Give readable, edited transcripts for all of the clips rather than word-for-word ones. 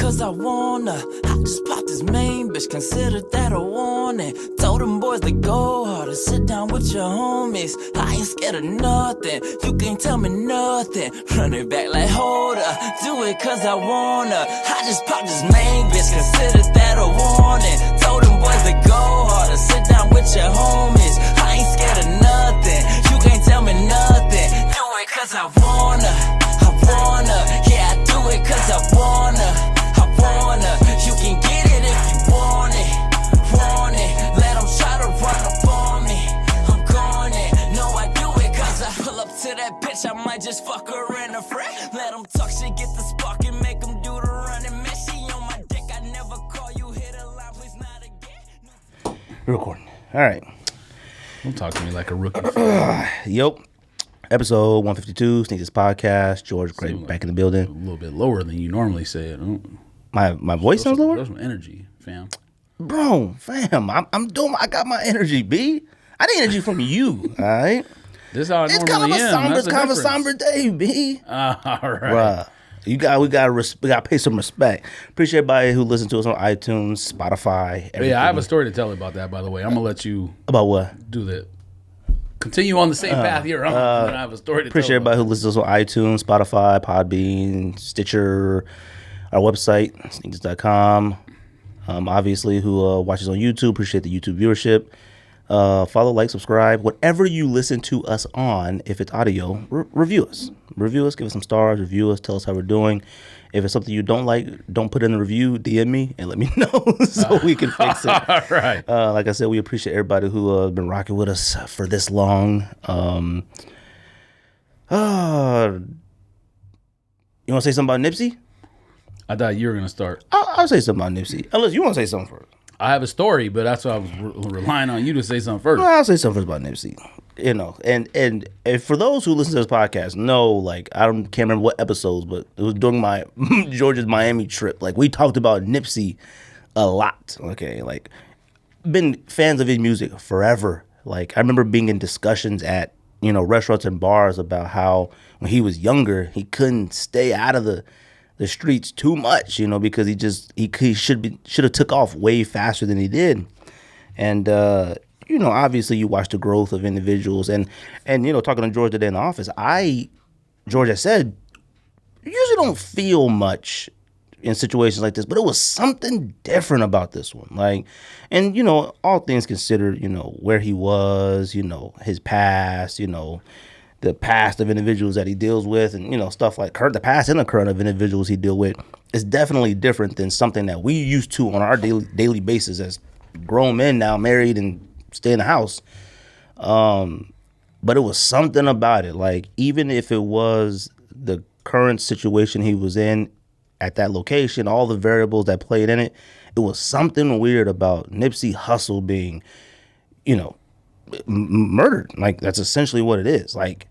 cause I wanna. I just popped this main bitch, consider that a warning. Told them boys to go harder, sit down with your homies. I ain't scared of nothing, you can't tell me nothing. Run it back like hold up, do it cause I wanna. I just popped this main bitch, consider that a warning. Told them boys to go harder, sit down with your homies. I ain't scared of nothing, you can't tell me nothing. Do it cause I wanna, yeah I do it cause I wanna. You can get it if you want it. Let them try to run up on me, I'm gonna. No, I do it cause I pull up to that bitch, I might just fuck her in a friend. Let them talk shit, get the spark and make them do the running man. She on my dick, I never call you, hit a line, please not again. Recording. All right. Don't talk to me like a rookie. Yep. Episode 152, Sneakers Podcast. George Gray back in the building. A little bit lower than you normally say it. My voice sounds lower? There's some energy, fam. Bro, fam, I got my energy, B. I need energy from you, all right? This is how I It's normally am. It's kind of a somber day, B. All right. Bruh, we got to pay some respect. Appreciate everybody who listens to us on iTunes, Spotify, everything. Yeah, I have a story to tell about that, by the way. I'm going to let you About what? do that. Continue on the same path you're on. And I have a story to Appreciate tell. everybody who listens to us on iTunes, Spotify, Podbean, Stitcher, our website, sneakers.com. Obviously, who watches on YouTube, appreciate the YouTube viewership. Follow, like, subscribe. Whatever you listen to us on, if it's audio, review us. Review us, give us some stars, review us, tell us how we're doing. If it's something you don't like, don't put in the review, DM me and let me know so we can fix it. All right. Like I said, we appreciate everybody who has been rocking with us for this long. You want to say something about Nipsey? I thought you were going to start. I'll say something about Nipsey. Unless you want to say something first. I have a story, but that's why I was relying on you to say something first. Well, I'll say something first about Nipsey. You know, and for those who listen to this podcast, know, like, can't remember what episodes, but it was during my George's Miami trip. Like, we talked about Nipsey a lot. Okay, like, been fans of his music forever. Like, I remember being in discussions at, restaurants and bars about how when he was younger, he couldn't stay out of the streets too much, because he should have took off way faster than he did. And obviously you watch the growth of individuals and talking to George today in the office, George has said, you usually don't feel much in situations like this, but it was something different about this one. Like, and all things considered, where he was, his past, the past of individuals that he deals with, and stuff like the past and the current of individuals he deal with is definitely different than something that we used to on our daily basis as grown men now, married and stay in the house. But it was something about it. Like, even if it was the current situation he was in at that location, all the variables that played in it, it was something weird about Nipsey Hussle being, murdered. Like, that's essentially what it is. Like,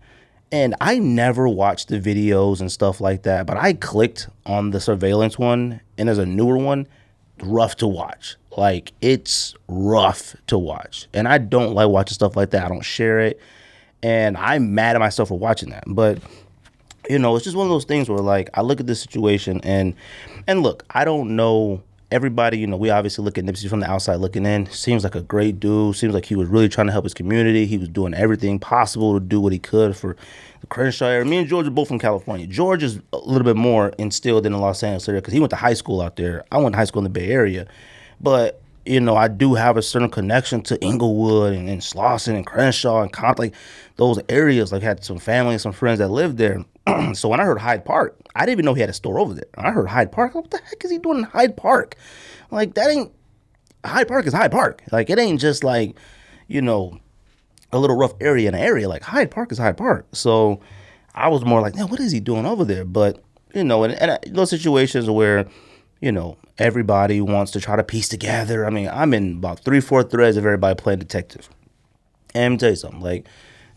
and I never watched the videos and stuff like that, but I clicked on the surveillance one, and there's a newer one, rough to watch. Like, it's rough to watch. And I don't like watching stuff like that. I don't share it. And I'm mad at myself for watching that. But, it's just one of those things where, like, I look at this situation and look, I don't know everybody, we obviously look at Nipsey from the outside looking in. Seems like a great dude. Seems like he was really trying to help his community. He was doing everything possible to do what he could for the Crenshaw area. Me and George are both from California. George is a little bit more instilled in the Los Angeles area because he went to high school out there. I went to high school in the Bay Area. But, I do have a certain connection to Inglewood and Slauson and Crenshaw and Compton, like those areas. Like, had some family and some friends that lived there. So when I heard Hyde Park, I didn't even know he had a store over there. I heard Hyde Park. What the heck is he doing in Hyde Park? Like, Hyde Park is Hyde Park. Like, it ain't just like, a little rough area in an area. Like, Hyde Park is Hyde Park. So I was more like, man, what is he doing over there? But, and those situations where, everybody wants to try to piece together. I mean, I'm in about 3-4 threads of everybody playing detective. And let me tell you something, like,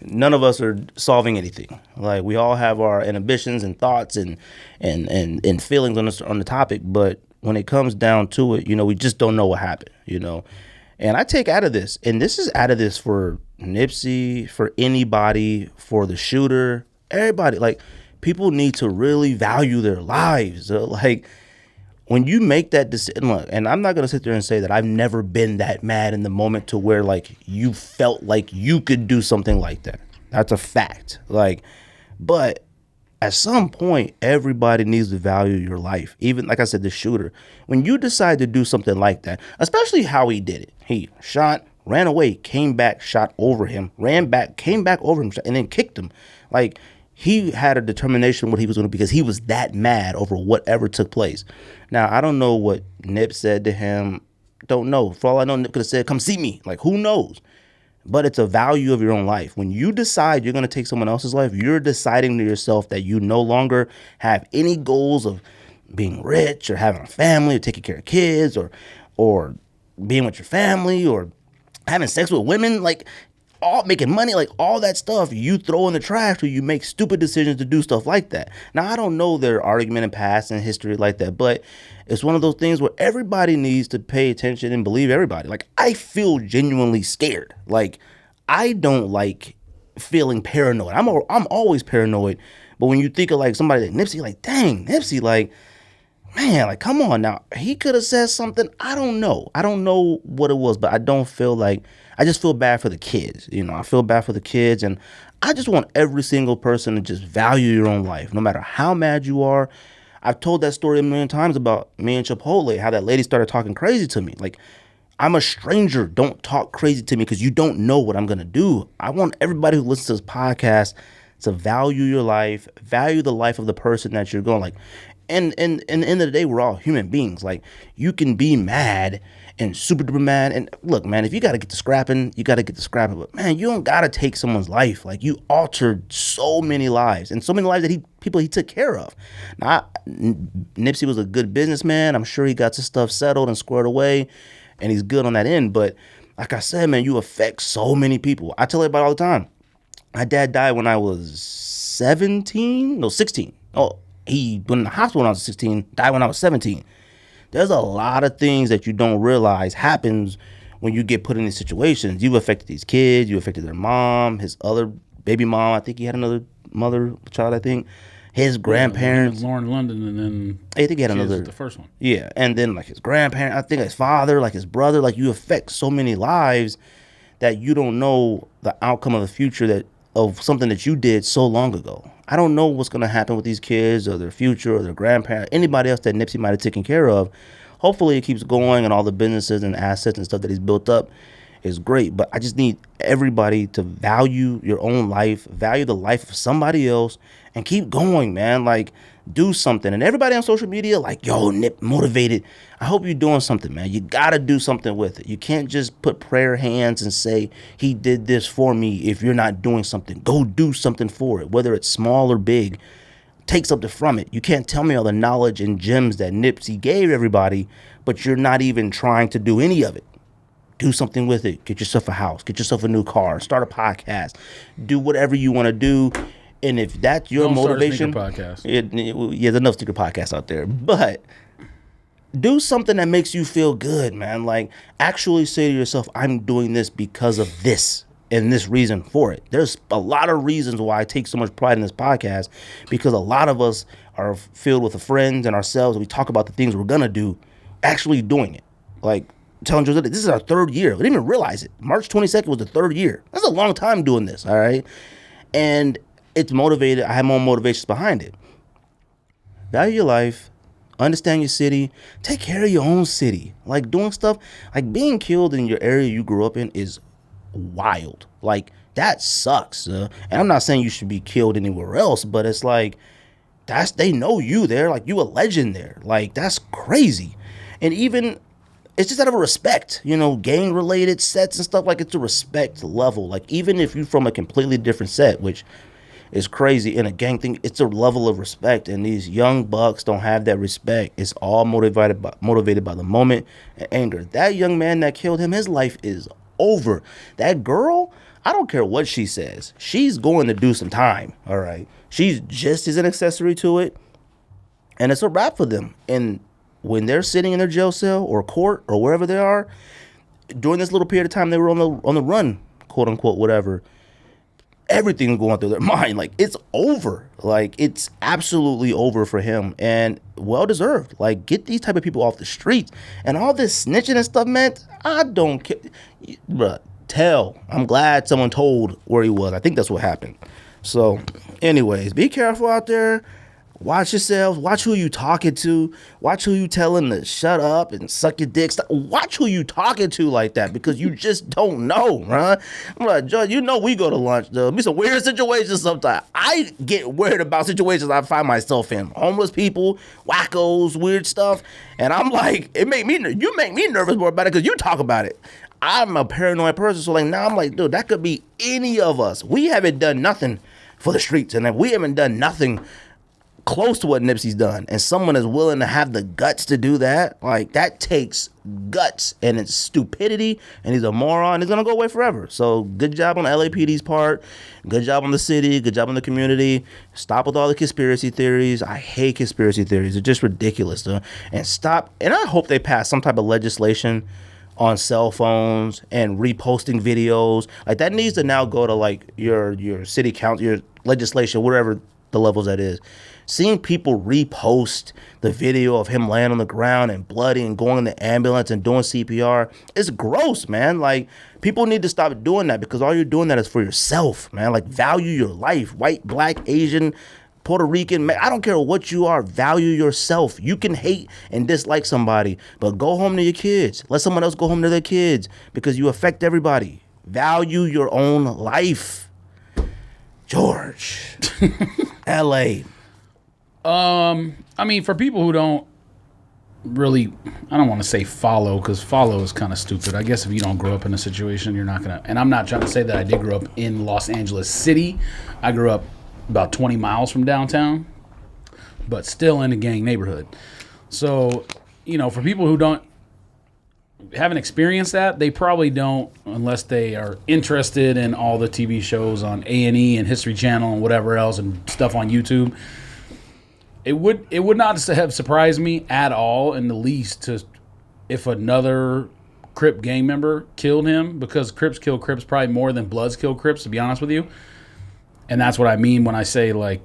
none of us are solving anything. Like, we all have our ambitions and thoughts and feelings on the topic, but when it comes down to it, we just don't know what happened, And I take out of this, and this is out of this for Nipsey, for anybody, for the shooter, everybody. Like, people need to really value their lives. Like, when you make that decision, look, and I'm not going to sit there and say that I've never been that mad in the moment to where like you felt like you could do something like that. That's a fact. Like, but at some point, everybody needs to value your life. Even like I said, the shooter, when you decide to do something like that, especially how he did it, he shot, ran away, came back, shot over him, ran back, came back over him, and then kicked him. Like, he had a determination what he was going to do because he was that mad over whatever took place. Now, I don't know what Nip said to him. Don't know. For all I know, Nip could have said, come see me. Like, who knows? But it's a value of your own life. When you decide you're going to take someone else's life, you're deciding to yourself that you no longer have any goals of being rich or having a family or taking care of kids or being with your family or having sex with women. Like, all making money, like all that stuff you throw in the trash when you make stupid decisions to do stuff like that. Now, I don't know their argument in past and history like that, but it's one of those things where everybody needs to pay attention and believe everybody. Like, I feel genuinely scared. Like, I don't like feeling paranoid. I'm always paranoid. But when you think of like somebody like Nipsey, like, dang, Nipsey, like, man, like, come on now. He could have said something. I don't know. I don't know what it was, but I don't feel like, I just feel bad for the kids. You know, I feel bad for the kids. And I just want every single person to just value your own life, no matter how mad you are. I've told that story a million times about me and Chipotle, how that lady started talking crazy to me. Like, I'm a stranger. Don't talk crazy to me because you don't know what I'm going to do. I want everybody who listens to this podcast to value your life, value the life of the person that you're going. Like, and in the end of the day, we're all human beings. Like, you can be mad and super duper mad. And look, man, if you got to get to scrapping, you got to get to scrapping. But man, you don't got to take someone's life. Like, you altered so many lives and so many lives that people he took care of. Now, Nipsey was a good businessman. I'm sure he got his stuff settled and squared away, and he's good on that end. But like I said, man, you affect so many people. I tell everybody all the time. My dad died when I was 16. Oh, he went in the hospital when I was 16, died when I was 17. There's a lot of things that you don't realize happens when you get put in these situations. You've affected these kids. You affected their mom, his other baby mom. I think he had another mother child, I think. His grandparents. Lauren London, and then I think he had another. The first one. Yeah, and then like his grandparents, I think his father, like his brother. Like, you affect so many lives that you don't know the outcome of the future of something that you did so long ago. I don't know what's going to happen with these kids or their future or their grandparents, anybody else that Nipsey might have taken care of. Hopefully it keeps going, and all the businesses and assets and stuff that he's built up is great. But I just need everybody to value your own life, value the life of somebody else, and keep going, man. Like, do something. And everybody on social media, like, yo, Nip, motivated. I hope you're doing something, man. You got to do something with it. You can't just put prayer hands and say, he did this for me. If you're not doing something, go do something for it, whether it's small or big. Take something from it. You can't tell me all the knowledge and gems that Nipsey gave everybody, but you're not even trying to do any of it. Do something with it. Get yourself a house. Get yourself a new car. Start a podcast. Do whatever you want to do. And if that's your motivation, start a sneaker podcast. There's enough sneaker podcasts out there. But do something that makes you feel good, man. Like, actually say to yourself, I'm doing this because of this and this reason for it. There's a lot of reasons why I take so much pride in this podcast, because a lot of us are filled with the friends and ourselves. We talk about the things we're going to do, actually doing it. Like, telling Jose, this is our third year. We didn't even realize it. March 22nd was the third year. That's a long time doing this, all right? And it's motivated. I have more motivations behind it. Value your life. Understand your city. Take care of your own city. Like, doing stuff, like being killed in your area you grew up in is wild. Like, that sucks. And I'm not saying you should be killed anywhere else, but it's like, they know you there. Like, you a legend there. Like, that's crazy. And even, it's just out of a respect, gang related sets and stuff. Like, it's a respect level. Like, even if you're from a completely different set, which is crazy in a gang thing, it's a level of respect. And these young bucks don't have that respect. It's all motivated by the moment and anger. That young man that killed him, his life is over. That girl, I don't care what she says. She's going to do some time, all right? She's just as an accessory to it. And it's a wrap for them. And when they're sitting in their jail cell or court or wherever they are, during this little period of time they were on the run, quote unquote, whatever, everything's going through their mind. Like, it's over. Like, it's absolutely over for him, and well deserved. Like, get these type of people off the streets. And all this snitching and stuff, man, I don't care. Bruh, I'm glad someone told where he was. I think that's what happened. So, anyways, be careful out there. Watch yourselves. Watch who you talking to. Watch who you telling to shut up and suck your dick. Watch who you talking to like that, because you just don't know, right? I'm like, Judge, you know we go to lunch. There'll be some weird situations sometimes. I get worried about situations I find myself in. Homeless people, wackos, weird stuff. And I'm like, you make me nervous more about it because you talk about it. I'm a paranoid person, so like now I'm like, dude, that could be any of us. We haven't done nothing for the streets, and if we haven't done nothing close to what Nipsey's done, and someone is willing to have the guts to do that, like, that takes guts, and it's stupidity, and he's a moron. He's gonna go away forever. So good job on the LAPD's part, good job on the city, good job on the community. Stop with all the conspiracy theories. I hate conspiracy theories. They're just ridiculous, though. And stop, and I hope they pass some type of legislation on cell phones and reposting videos. Like, that needs to now go to like your city council, your legislation, whatever the levels that is. Seeing people repost the video of him laying on the ground and bloody and going in the ambulance and doing CPR, it's gross, man. Like, people need to stop doing that, because all you're doing that is for yourself, man. Like, value your life. White, black, Asian, Puerto Rican, man, I don't care what you are. Value yourself. You can hate and dislike somebody, but go home to your kids. Let someone else go home to their kids, because you affect everybody. Value your own life. George. LA. I mean, for people who don't really, I don't want to say follow, because follow is kind of stupid. I guess if you don't grow up in a situation, you're not going to, and I'm not trying to say that I did grow up in Los Angeles City. I grew up about 20 miles from downtown, but still in a gang neighborhood. So, you know, for people who haven't experienced that, they probably don't, unless they are interested in all the TV shows on A&E and History Channel and whatever else and stuff on YouTube. It would not have surprised me at all in the least if another Crip gang member killed him, because Crips kill Crips probably more than Bloods kill Crips, to be honest with you. And that's what I mean when I say, like,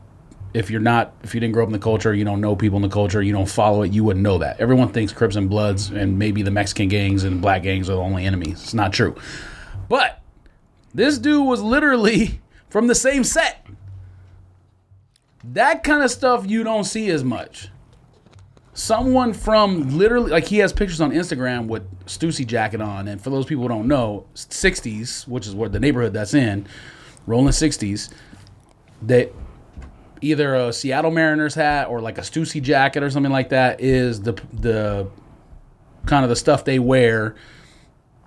if you didn't grow up in the culture, you don't know people in the culture, you don't follow it, you wouldn't know that. Everyone thinks Crips and Bloods and maybe the Mexican gangs and black gangs are the only enemies. It's not true. But this dude was literally from the same set. That kind of stuff you don't see as much. Someone from literally, like, he has pictures on Instagram with Stussy jacket on, and for those people who don't know, 60s, which is where the neighborhood that's in, rolling 60s, that either a Seattle Mariners hat or like a Stussy jacket or something like that is the kind of the stuff they wear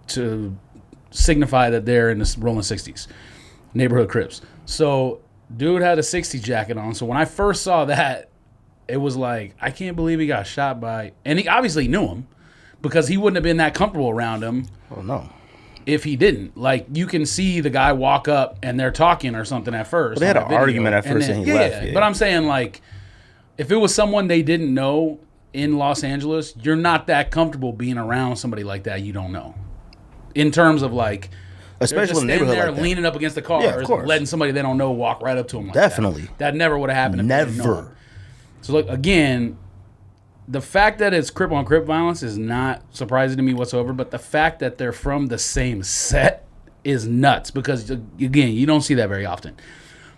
to signify that they're in the rolling 60s, neighborhood Crips. So dude had a 60s jacket on. So when I first saw that, it was like, I can't believe he got shot by, and he obviously knew him, because he wouldn't have been that comfortable around him. Oh no. If he didn't. Like, you can see the guy walk up and they're talking or something at first. But they had an argument at first and he left. Yeah. But I'm saying, like, if it was someone they didn't know in Los Angeles, you're not that comfortable being around somebody like that you don't know. In terms of, like, especially in a neighborhood there like that, leaning up against the car, yeah, or letting somebody they don't know walk right up to them like definitely. That never would have happened if they didn't know him. So, like, again, the fact that it's Crip on Crip violence is not surprising to me whatsoever, but the fact that they're from the same set is nuts, because, again, you don't see that very often.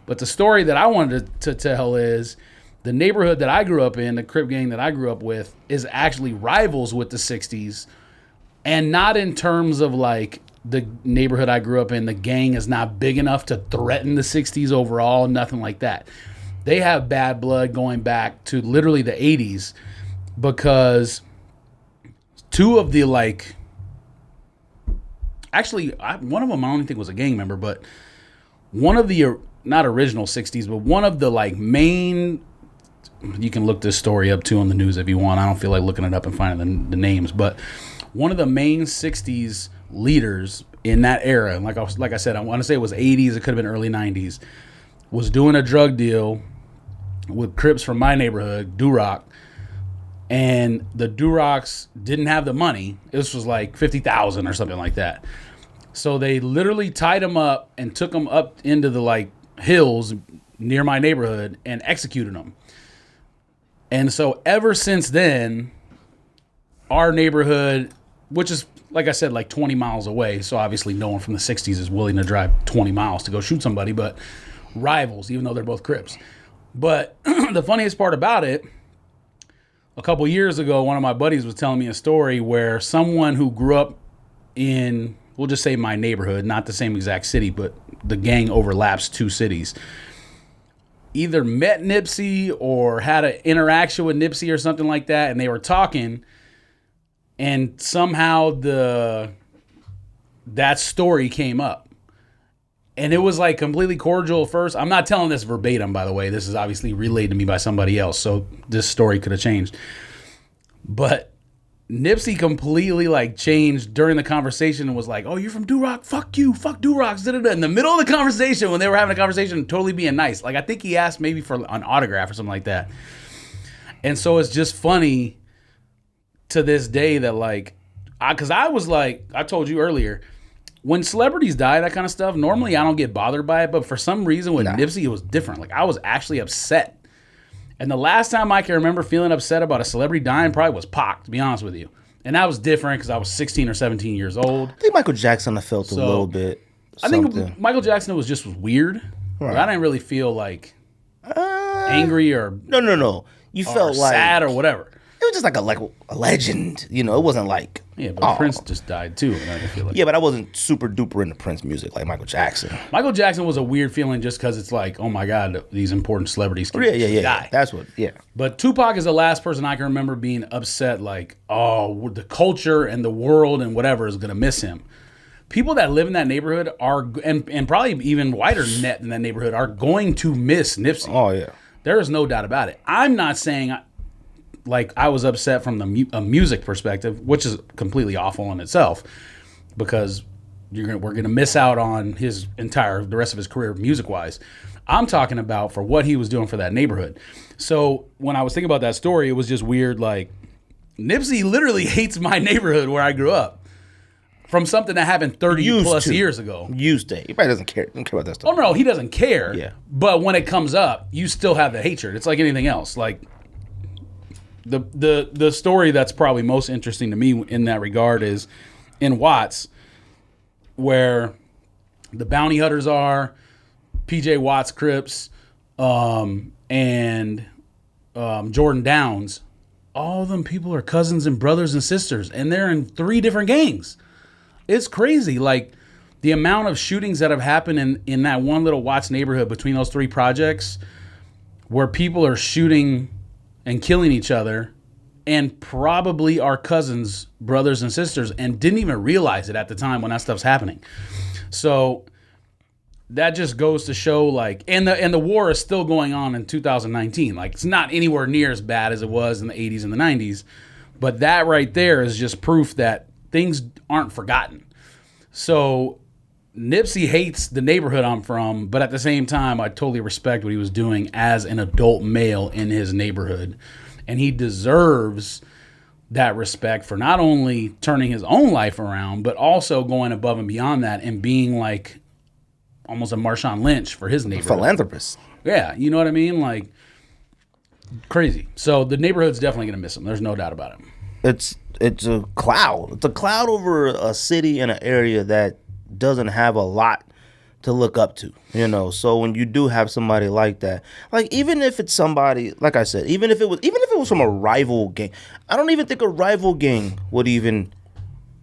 But the story that I wanted to tell is the neighborhood that I grew up in, the Crip gang that I grew up with, is actually rivals with the 60s, and not in terms of, like, the neighborhood I grew up in, the gang is not big enough to threaten the 60s overall, nothing like that. They have bad blood going back to literally the 80s, because two of the, like, actually, one of them I don't think was a gang member, but one of the, not original 60s, but one of the, like, main, you can look this story up too on the news if you want. I don't feel like looking it up and finding the names, but one of the main 60s leaders in that era, and like I said, I want to say it was 80s, it could have been early 90s, was doing a drug deal with Crips from my neighborhood, Duroc, and the Durocs didn't have the money. This was like $50,000 or something like that. So they literally tied him up and took him up into the like hills near my neighborhood and executed him. And so ever since then, our neighborhood, which is, like I said, like 20 miles away, so obviously no one from the 60s is willing to drive 20 miles to go shoot somebody, but rivals, even though they're both Crips. But the funniest part about it, a couple years ago, one of my buddies was telling me a story where someone who grew up in, we'll just say my neighborhood, not the same exact city, but the gang overlaps 2 cities, either met Nipsey or had an interaction with Nipsey or something like that, and they were talking, and somehow that story came up. And it was like completely cordial at first. I'm not telling this verbatim, by the way. This is obviously relayed to me by somebody else, so this story could have changed. But Nipsey completely like changed during the conversation and was like, "Oh, you're from Do-Rock? Fuck you, fuck Do-Rocks." In the middle of the conversation, when they were having a conversation, totally being nice. Like I think he asked maybe for an autograph or something like that. And so it's just funny to this day that like, because I was like, I told you earlier, when celebrities die, that kind of stuff, normally I don't get bothered by it, but for some reason with Nipsey, it was different. Like I was actually upset. And the last time I can remember feeling upset about a celebrity dying probably was Pac, to be honest with you. And that was different because I was 16 or 17 years old. I think Michael Jackson felt a little bit something. I think Michael Jackson was weird. Right. I didn't really feel like angry or No. You felt like sad or whatever. It was just like a legend, you know. It wasn't like Prince just died too. I feel like. Yeah, but I wasn't super duper into Prince music like Michael Jackson. Michael Jackson was a weird feeling just because it's like, oh my God, these important celebrities can die. That's what. Yeah. But Tupac is the last person I can remember being upset. Like, oh, the culture and the world and whatever is gonna miss him. People that live in that neighborhood are, and probably even wider net in that neighborhood, are going to miss Nipsey. Oh yeah. There is no doubt about it. I'm not saying like I was upset from a music perspective, which is completely awful in itself, because we're gonna miss out on the rest of his career music wise. I'm talking about for what he was doing for that neighborhood. So when I was thinking about that story, it was just weird. Like Nipsey literally hates my neighborhood where I grew up from something that happened 30 plus years ago. He probably doesn't care. He doesn't care about that stuff. Oh no, he doesn't care. Yeah. But when it comes up, you still have the hatred. It's like anything else. Like the story that's probably most interesting to me in that regard is in Watts, where the bounty hunters are, PJ Watts Crips, and Jordan Downs. All of them people are cousins and brothers and sisters, and they're in 3 different gangs. It's crazy. Like the amount of shootings that have happened in that one little Watts neighborhood between those 3 projects, where people are shooting and killing each other, and probably our cousins, brothers and sisters, and didn't even realize it at the time when that stuff's happening. So that just goes to show, like, and the war is still going on in 2019. Like, it's not anywhere near as bad as it was in the 80s and the 90s, but that right there is just proof that things aren't forgotten. So Nipsey hates the neighborhood I'm from, but at the same time, I totally respect what he was doing as an adult male in his neighborhood. And he deserves that respect for not only turning his own life around, but also going above and beyond that and being like almost a Marshawn Lynch for his neighborhood. Philanthropist. Yeah, you know what I mean? Like, crazy. So the neighborhood's definitely going to miss him. There's no doubt about it. It's a cloud. It's a cloud over a city and an area that doesn't have a lot to look up to, you know. So when you do have somebody like that, like even if it's somebody, like I said, even if it was from a rival gang, I don't even think a rival gang would even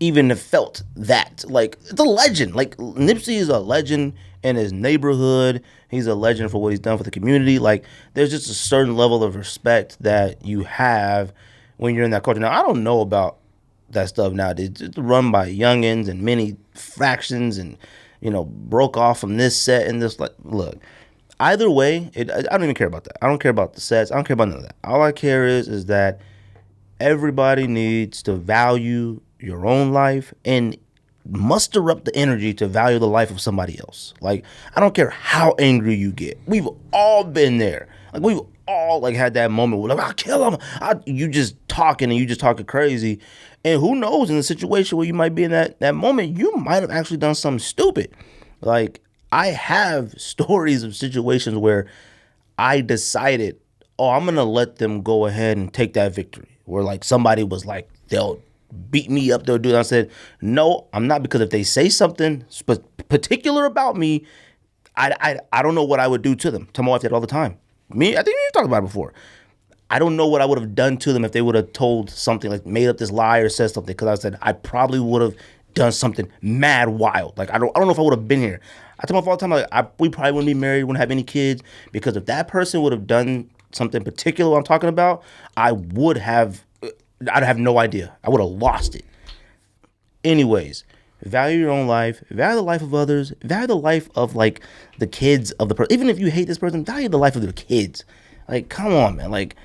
have felt that. Like, it's a legend. Like, Nipsey is a legend in his neighborhood. He's a legend for what he's done for the community. Like, there's just a certain level of respect that you have when you're in that culture. Now, I don't know about that stuff nowadays. It's run by youngins and many factions, and you know, broke off from this set and this. Like, look, either way, I don't even care about that. I don't care about the sets. I don't care about none of that. All I care is that everybody needs to value your own life and muster up the energy to value the life of somebody else. Like, I don't care how angry you get. We've all been there. Like, we've all like had that moment where, like, I'll kill him. You just talking crazy, And who knows, in the situation where you might be in that moment, you might have actually done something stupid. Like, I have stories of situations where I decided, oh, I'm going to let them go ahead and take that victory. Where, like, somebody was like, they'll beat me up, they'll do that. I said, no, I'm not, because if they say something particular about me, I don't know what I would do to them. Tell my wife that all the time. I think you talked about it before. I don't know what I would have done to them if they would have told something, like made up this lie or said something. Because I said I probably would have done something mad wild. Like I don't know if I would have been here. I tell my wife all the time, like we probably wouldn't be married, wouldn't have any kids, because if that person would have done something particular I'm talking about, I'd have no idea. I would have lost it. Anyways, value your own life, value the life of others, value the life of like the kids of the person. Even if you hate this person, value the life of their kids. Like, come on, man. Like,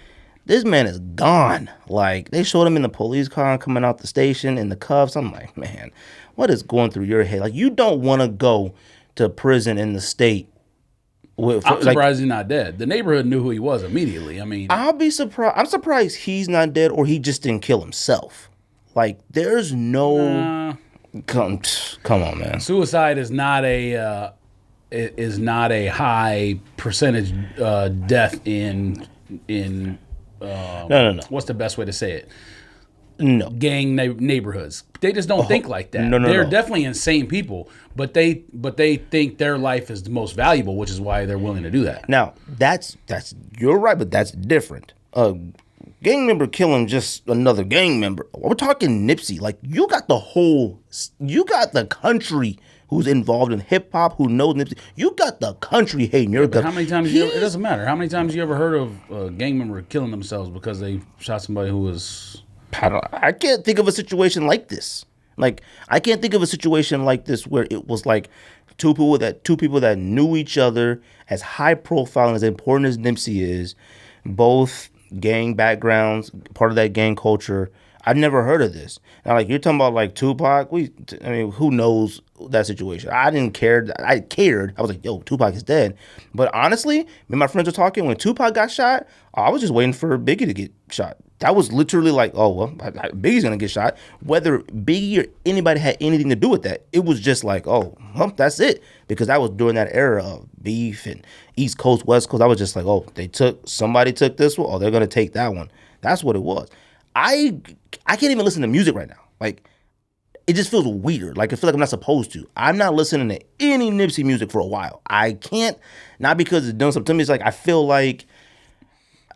this man is gone. Like, they showed him in the police car coming out the station in the cuffs. I'm like, man, what is going through your head? Like, you don't want to go to prison in the state. I'm surprised he's not dead. The neighborhood knew who he was immediately. I mean, I'll be surprised. I'm surprised he's not dead, or he just didn't kill himself. Like, there's no. Come on, man. Suicide is not a high percentage death in no. What's the best way to say it? No. Gang neighborhoods. They just don't think like that. No. They're definitely insane people, but they think their life is the most valuable, which is why they're willing to do that. Now, that's you're right, but that's different. Gang member killing just another gang member. We're talking Nipsey. Like, you got the country who's involved in hip hop, who knows Nipsey. You got the country hating your guy. How many times it doesn't matter. How many times you ever heard of a gang member killing themselves because they shot somebody who was... I can't think of a situation like this. Like, I can't think of a situation like this where it was like two people that knew each other, as high profile and as important as Nipsey is, both gang backgrounds, part of that gang culture. I've never heard of this. Now, like, you're talking about like Tupac. Who knows that situation? I didn't care. I cared. I was like, yo, Tupac is dead. But honestly, me and my friends were talking when Tupac got shot. I was just waiting for Biggie to get shot. That was literally like, oh, well, Biggie's going to get shot. Whether Biggie or anybody had anything to do with that, it was just like, oh, well, that's it. Because that was during that era of beef and East Coast, West Coast. I was just like, oh, somebody took this one. Oh, they're going to take that one. That's what it was. I can't even listen to music right now. Like, it just feels weird. Like, I feel like I'm not supposed to. I'm not listening to any Nipsey music for a while. I can't, not because it's done something to me. It's like, I feel like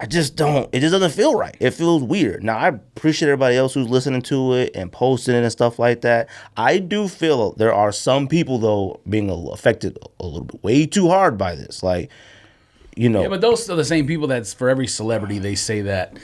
it just doesn't feel right. It feels weird. Now, I appreciate everybody else who's listening to it and posting it and stuff like that. I do feel there are some people, though, being affected a little bit way too hard by this. Like, you know. Yeah, but those are the same people that's for every celebrity they say that.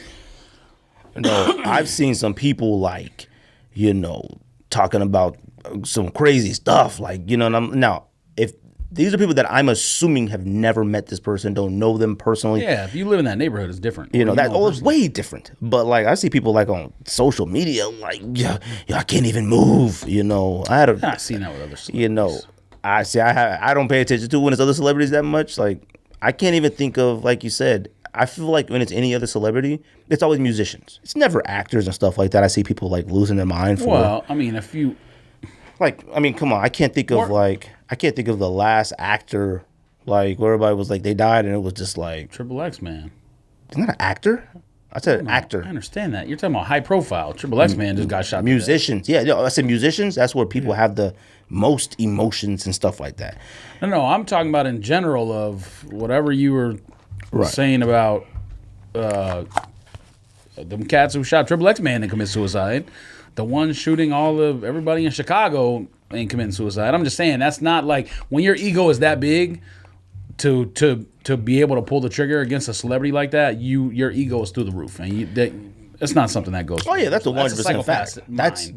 No, I've seen some people, like, you know, talking about some crazy stuff. Like, you know, now, if these are people that I'm assuming have never met this person, don't know them personally. Yeah, if you live in that neighborhood, it's different. You know, it's way different. But, like, I see people, like, on social media, like, yeah, I can't even move, you know. I've seen that with other celebrities. You know, I don't pay attention to when it's other celebrities that much. Like, I can't even think of, like you said, I feel like when it's any other celebrity, it's always musicians. It's never actors and stuff like that. I see people, like, losing their mind for. Well, I mean, if you... Like, I mean, come on. I can't think of the last actor, like, where everybody was like, they died and it was just like... Triple X, man. Isn't that an actor? I said actor. I understand that. You're talking about high profile. Triple X, man, just got shot. Musicians. Yeah, no, I said musicians. That's where people have the most emotions and stuff like that. No, I'm talking about in general of whatever you were... saying about them cats who shot Triple X man and commit suicide. The one shooting everybody in Chicago ain't committing suicide. I'm just saying that's not like when your ego is that big to be able to pull the trigger against a celebrity like that. Your ego is through the roof, and that's not something that goes. Oh yeah, that's a 100% fact.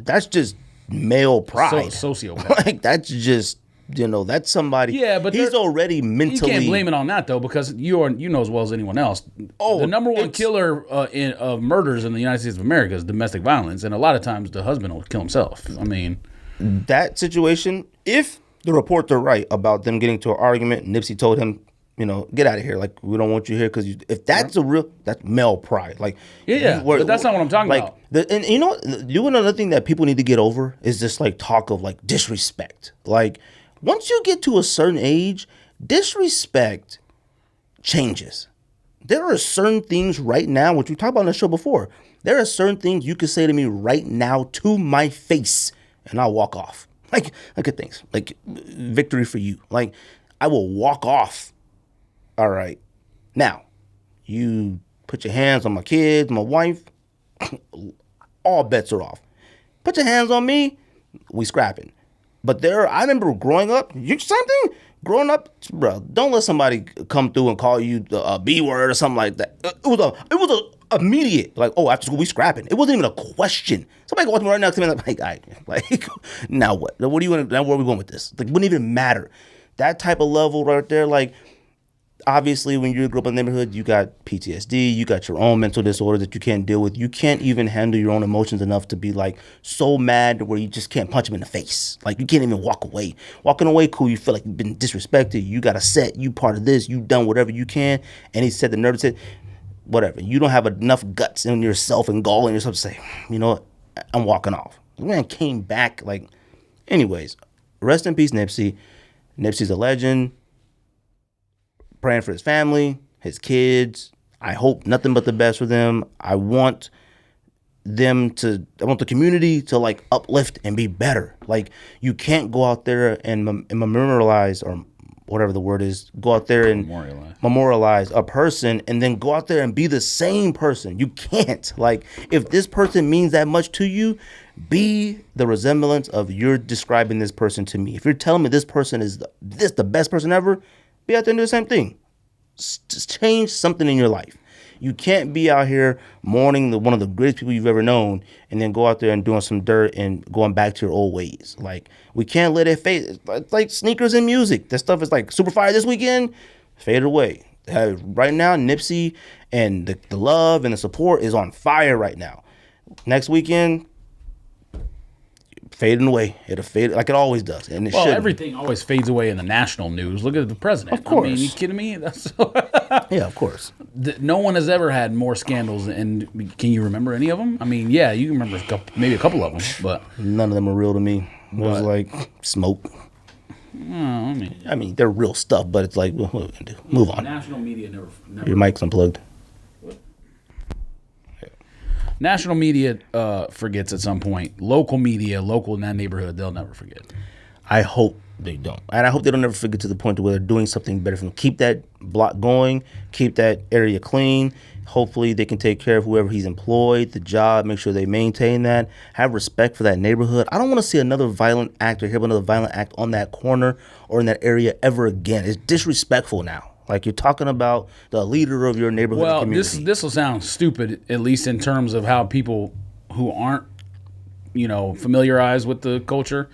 That's just male pride. Sociopath. Like, that's just. You know, that's somebody. Yeah, but he's already mentally. You can't blame it on that though, because you know as well as anyone else. Oh, the number one killer of murders in the United States of America is domestic violence, and a lot of times the husband will kill himself. I mean, that situation. If the reports are right about them getting to an argument, Nipsey told him, get out of here. Like, we don't want you here because if that's that's male pride. Like, but that's not what I'm talking about. And another thing that people need to get over is this like talk of like disrespect. Like, once you get to a certain age, disrespect changes. There are certain things right now, which we talked about on the show before. There are certain things you can say to me right now to my face, and I'll walk off. Like, look at things. Like, victory for you. Like, I will walk off. All right. Now, you put your hands on my kids, my wife, all bets are off. Put your hands on me, we scrapping. But I remember growing up, growing up, bro, don't let somebody come through and call you a B word or something like that. It was a immediate, like, oh, after school, we scrapping. It wasn't even a question. Somebody can watch me right now to me, like, now what? Now where are we going with this? Like, it wouldn't even matter. That type of level right there, like, obviously, when you grew up in the neighborhood, you got PTSD, you got your own mental disorder that you can't deal with. You can't even handle your own emotions enough to be like so mad where you just can't punch him in the face. Like, you can't even walk away. Walking away, cool. You feel like you've been disrespected. You got a set. You part of this. You done whatever you can. And he said the nerve said, whatever. You don't have enough guts in yourself and gall in yourself to say, you know what? I'm walking off. The man came back. Like, anyways, rest in peace, Nipsey. Nipsey's a legend. Praying for his family, his kids. I hope nothing but the best for them. I want the community to like uplift and be better. Like, you can't go out there and memorialize, or whatever the word is, go out there and memorialize a person and then go out there and be the same person. You can't. Like, if this person means that much to you, be the resemblance of you're describing this person to me. If you're telling me this person is the best person ever, be out there and do the same thing. Just change something in your life. You can't be out here mourning one of the greatest people you've ever known and then go out there and doing some dirt and going back to your old ways. Like, we can't let it fade. It's like sneakers and music. That stuff is like super fire this weekend, fade away. Right now, Nipsey and the love and the support is on fire right now. Next weekend, fading away. It'll fade like it always does. And it should. Everything always fades away in the national news. Look at the president. Of course. I mean, you kidding me? Yeah, of course. No one has ever had more scandals. And can you remember any of them? I mean, yeah, you can remember maybe a couple of them, but none of them are real to me. It was like smoke. I mean, they're real stuff, but it's like, what are we gonna do? Move on. National media never. Your mic's unplugged. National media forgets at some point. Local media, local in that neighborhood, they'll never forget. I hope they don't. And I hope they don't ever forget to the point to where they're doing something better for them. Keep that block going. Keep that area clean. Hopefully they can take care of whoever he's employed, the job, make sure they maintain that. Have respect for that neighborhood. I don't want to see another violent act or hear another violent act on that corner or in that area ever again. It's disrespectful now. Like, you're talking about the leader of your neighborhood community. Well, this will sound stupid, at least in terms of how people who aren't, familiarized with the culture.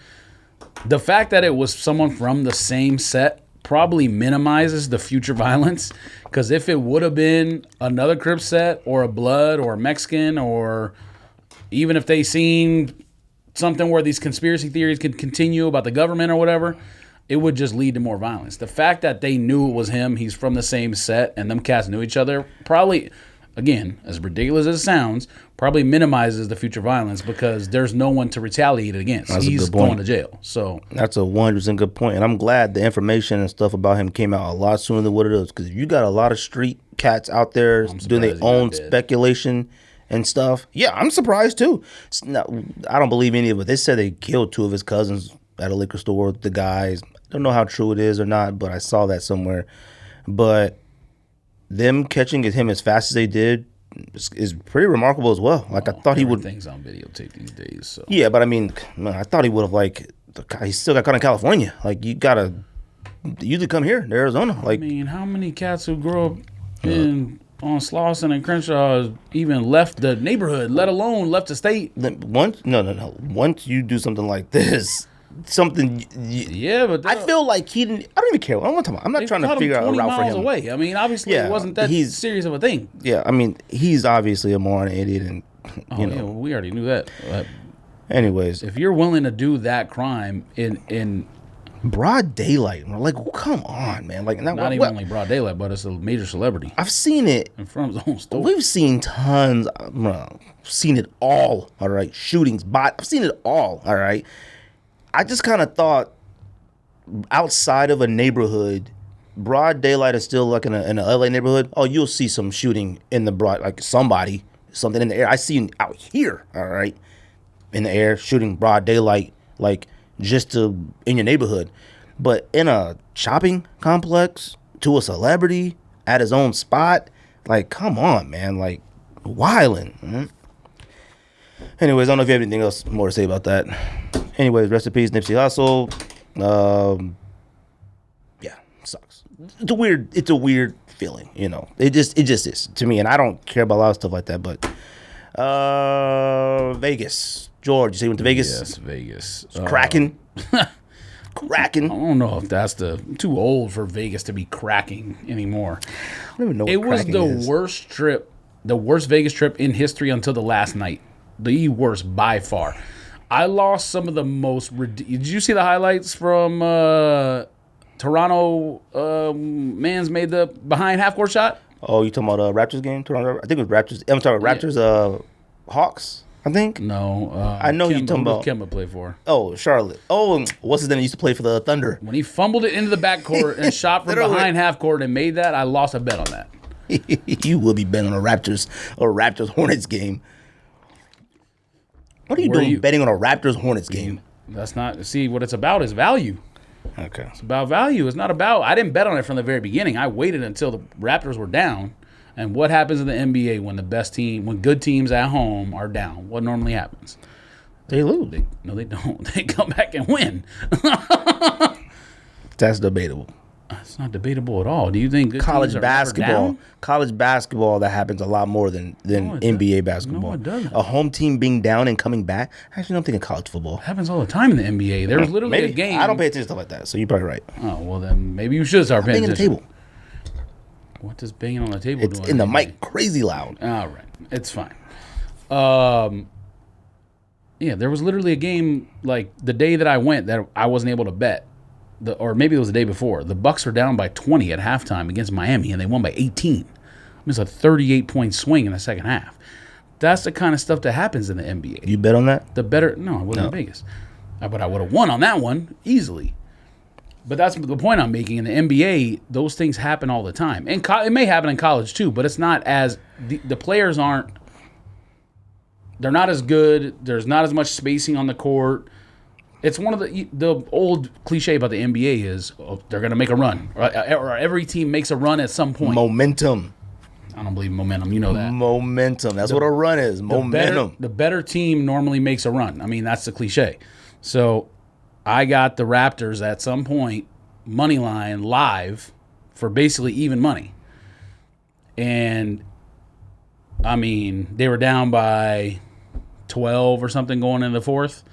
The fact that it was someone from the same set probably minimizes the future violence. Because if it would have been another Crip set or a Blood or a Mexican, or even if they seen something where these conspiracy theories could continue about the government or whatever, it would just lead to more violence. The fact that they knew it was him, he's from the same set, and them cats knew each other, probably, again, as ridiculous as it sounds, probably minimizes the future violence because there's no one to retaliate against. He's going to jail. So that's a 100% good point. And I'm glad the information and stuff about him came out a lot sooner than what it is. Because if you got a lot of street cats out there doing their own speculation and stuff, yeah, I'm surprised too. I don't believe any of it. They said they killed 2 of his cousins at a liquor store, the guys. Don't know how true it is or not, but I saw that somewhere. But them catching him as fast as they did is pretty remarkable as well. Like, I thought he would. Things on videotape these days. So. Yeah, but I mean, I thought he would have, like, he still got caught in California. Like, you gotta usually come here to Arizona. Like, I mean, how many cats who grew up on Slauson and Crenshaw even left the neighborhood, let alone left the state? Once you do something like this. But I feel like he didn't. I don't even care. I'm not trying to figure out a route for him. Away. I mean, obviously, it wasn't that serious of a thing. Yeah, I mean, he's obviously a moron, idiot, and we already knew that. Anyways, if you're willing to do that crime in Broad daylight. Like, come on, man. Like, Not even only broad daylight, but it's a major celebrity I've seen it. in front of his own store. We've seen tons. I've seen it all. All right. Shootings, I've seen it all. All right. I just kind of thought outside of a neighborhood, broad daylight is still like in a LA neighborhood. Oh, you'll see some shooting in the broad, like something in the air. I seen out here. All right. In the air, shooting broad daylight, like just in your neighborhood. But in a shopping complex to a celebrity at his own spot, like, come on, man. Like, wildin'. Man. Anyways, I don't know if you have anything else more to say about that. Anyways, rest in peace, Nipsey Hussle. Yeah, sucks. It's a weird feeling, you know. It just is to me, and I don't care about a lot of stuff like that. But Vegas, George, you say you went to Vegas? Yes, Vegas. Cracking. Cracking. I don't know if that's I'm too old for Vegas to be cracking anymore. I don't even know what It was cracking the is. worst trip, the worst Vegas trip in history until the last night. The worst by far. I lost some of the most. Did you see the highlights from Toronto? Man's made the behind half court shot. Oh, you talking about Raptors game? Toronto? I think it was Raptors. I'm talking about Raptors. Hawks. I think. No, I know you talking about. Kemba play for. Oh, Charlotte. Oh, what's his name? He used to play for the Thunder. When he fumbled it into the backcourt and shot from behind half court and made that, I lost a bet on that. You will be betting on a Raptors Hornets game. What are you doing betting on a Raptors Hornets game? That's not. See, what it's about is value. Okay. It's about value. It's not about. I didn't bet on it from the very beginning. I waited until the Raptors were down. And what happens in the NBA when good teams at home are down? What normally happens? They lose. No, they don't. They come back and win. That's debatable. It's not debatable at all. Do you think good college teams are basketball? never down? College basketball, that happens a lot more than NBA basketball. No, it doesn't. A home team being down and coming back. Actually, I'm thinking college football. It happens all the time in the NBA. There's literally a game. I don't pay attention to stuff like that, so you're probably right. Oh, well, then maybe you should start paying Banging the attention. table. What does banging on the table It's do? in the mic, crazy loud. All right. It's fine. Yeah, there was literally a game like the day that I went that I wasn't able to bet. Or maybe it was the day before. The Bucks were down by 20 at halftime against Miami, and they won by 18. It was a 38-point swing in the second half. That's the kind of stuff that happens in the NBA. You bet on that? No, I wasn't in Vegas. But I would have won on that one easily. But that's the point I'm making. In the NBA, those things happen all the time. And it may happen in college too, but it's not as the players aren't. They're not as good. There's not as much spacing on the court. It's one of the old cliche about the NBA is they're going to make a run, or every team makes a run at some point. Momentum. I don't believe in momentum. You know that. Momentum. That's what a run is. Momentum. The better team normally makes a run. I mean, that's the cliche. So I got the Raptors at some point, money line live for basically even money. And, I mean, they were down by 12 or something going into the fourth.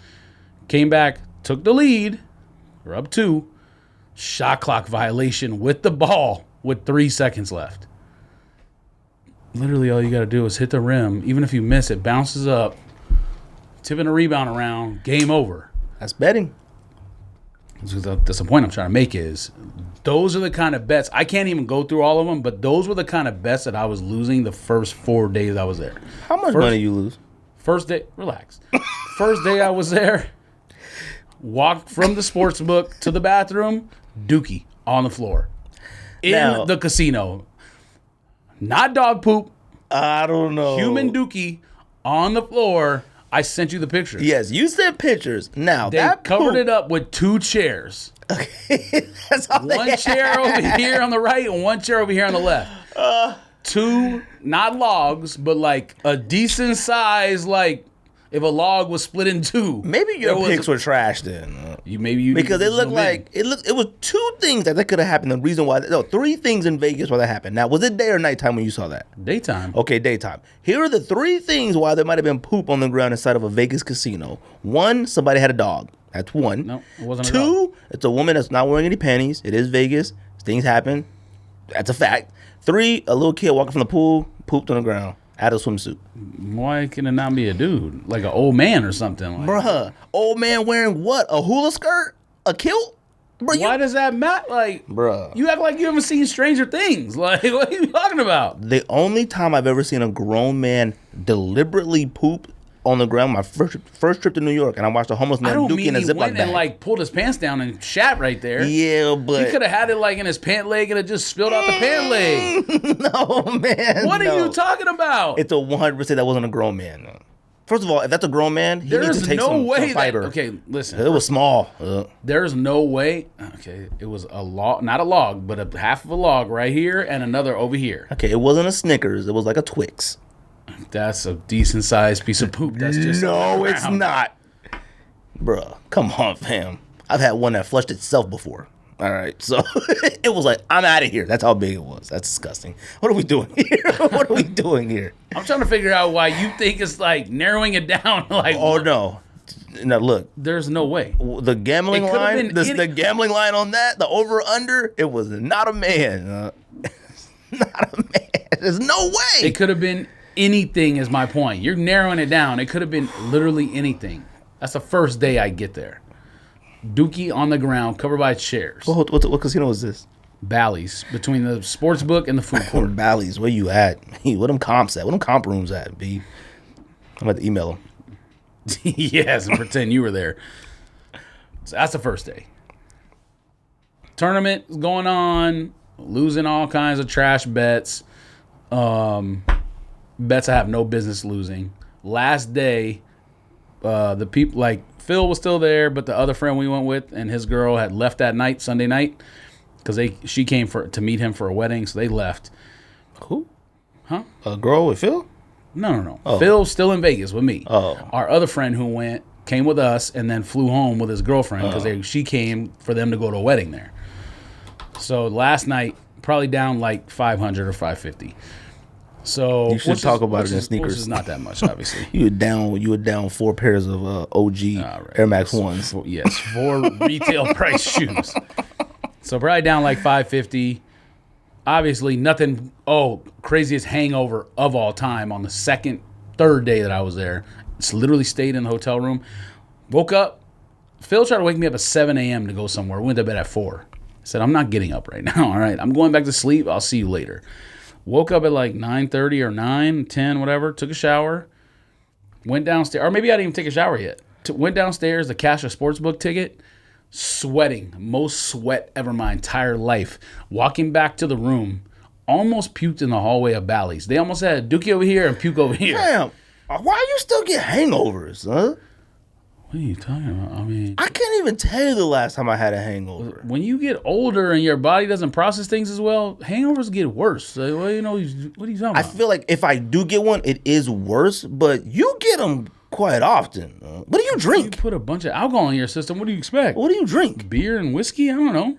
Came back, took the lead. We're up 2. Shot clock violation with the ball with 3 seconds left. Literally all you got to do is hit the rim. Even if you miss it, bounces up, tipping a rebound around, game over. That's betting. That's the point I'm trying to make is those are the kind of bets. I can't even go through all of them, but those were the kind of bets that I was losing the first 4 days I was there. How much money you lose? First day, relax. First day I was there, walked from the sports book to the bathroom, dookie on the floor. In the casino. Not dog poop. I don't know. Human dookie on the floor. I sent you the picture. Yes, you sent pictures. Now, They covered it up with 2 chairs. Okay. That's all One chair over here on the right and one chair over here on the left. 2, not logs, but like a decent size, like if a log was split in 2. Maybe your picks were trash then. Because it looked like it was 2 things that could have happened. The reason why 3 things in Vegas why that happened. Now, was it day or nighttime when you saw that? Daytime. Okay, daytime. Here are the 3 things why there might have been poop on the ground inside of a Vegas casino. 1, somebody had a dog. That's 1. No, it wasn't 2, a dog. it's a woman that's not wearing any panties. It is Vegas. Things happen. That's a fact. 3, a little kid walking from the pool, pooped on the ground. Out of swimsuit. Why can it not be a dude? Like an old man or something? Bruh, old man wearing what? A hula skirt? A kilt? Bro, Why does that matter? Like, Bruh. you act like you haven't seen Stranger Things. Like, what are you talking about? The only time I've ever seen a grown man deliberately poop on the ground, my first trip to New York, and I watched a homeless I man don't dookie mean in a he Ziploc went bag. and like pulled his pants down and shat right there. Yeah, but He could have had it like in his pant leg and it just spilled out the pant leg. no, man. What are no. you talking about? It's a 100% that wasn't a grown man. No. First of all, if that's a grown man, he needs There's to take no some way that. fiber. Okay, listen. It was small. There's no way. Okay, it was a log, not a log, but a half of a log right here and another over here. Okay, it wasn't a Snickers. It was like a Twix. That's a decent sized piece of poop. That's just No, it's around. not. Bruh, come on, fam. I've had one that flushed itself before. All right, so it was like, I'm out of here. That's how big it was. That's disgusting. What are we doing here? What are we doing here? I'm trying to figure out why you think it's like narrowing it down. Like, Oh, no. Now, look, there's no way. the gambling It could've line, been the gambling line on that, the over-under, it was not a man. Not a man. There's no way. It could have been anything. Is my point. You're narrowing it down. It could have been literally anything. That's the first day I get there. Dookie on the ground, covered by chairs. What casino is this? Bally's between the sports book and the food court. Bally's, where you at? Where them comps at? Where them comp rooms at, B? I'm about to email them. Yes, and pretend you were there. So that's the first day. Tournament is going on, losing all kinds of trash bets. Bets I have no business losing. Last day, the people like Phil was still there, but the other friend we went with and his girl had left that night, Sunday night, because she came to meet him for a wedding, so they left. Who? Huh? A girl with Phil? No. Oh. Phil's still in Vegas with me. Oh. Our other friend who went came with us and then flew home with his girlfriend because she came for them to go to a wedding there. So last night, probably down like 500 or 550. So You should talk about it in sneakers. Which is not that much, obviously. You were down 4 pairs of OG Air Max 1s. Yes, 4 retail price shoes. So probably down like 550. Obviously, nothing. Oh, craziest hangover of all time on the third day that I was there. It's literally stayed in the hotel room. Woke up. Phil tried to wake me up at 7 a.m. to go somewhere. Went to bed at 4. I said, I'm not getting up right now. All right, I'm going back to sleep. I'll see you later. Woke up at like 9:30 or 9, 10, whatever. Took a shower. Went downstairs. Or maybe I didn't even take a shower yet. Went downstairs to cash a sportsbook ticket. Sweating. Most sweat ever my entire life. Walking back to the room. Almost puked in the hallway of Bally's. They almost had Dookie over here and puke over here. Damn. Why you still get hangovers, huh? What are you talking about? I mean, I can't even tell you the last time I had a hangover. when you get older and your body doesn't process things as well, hangovers get worse. Like, what are you talking I about? feel like if I do get one, it is worse, but you get them quite often. What do you You drink? put a bunch of alcohol in your system. What do you expect? What do you drink? Beer and whiskey? I don't know.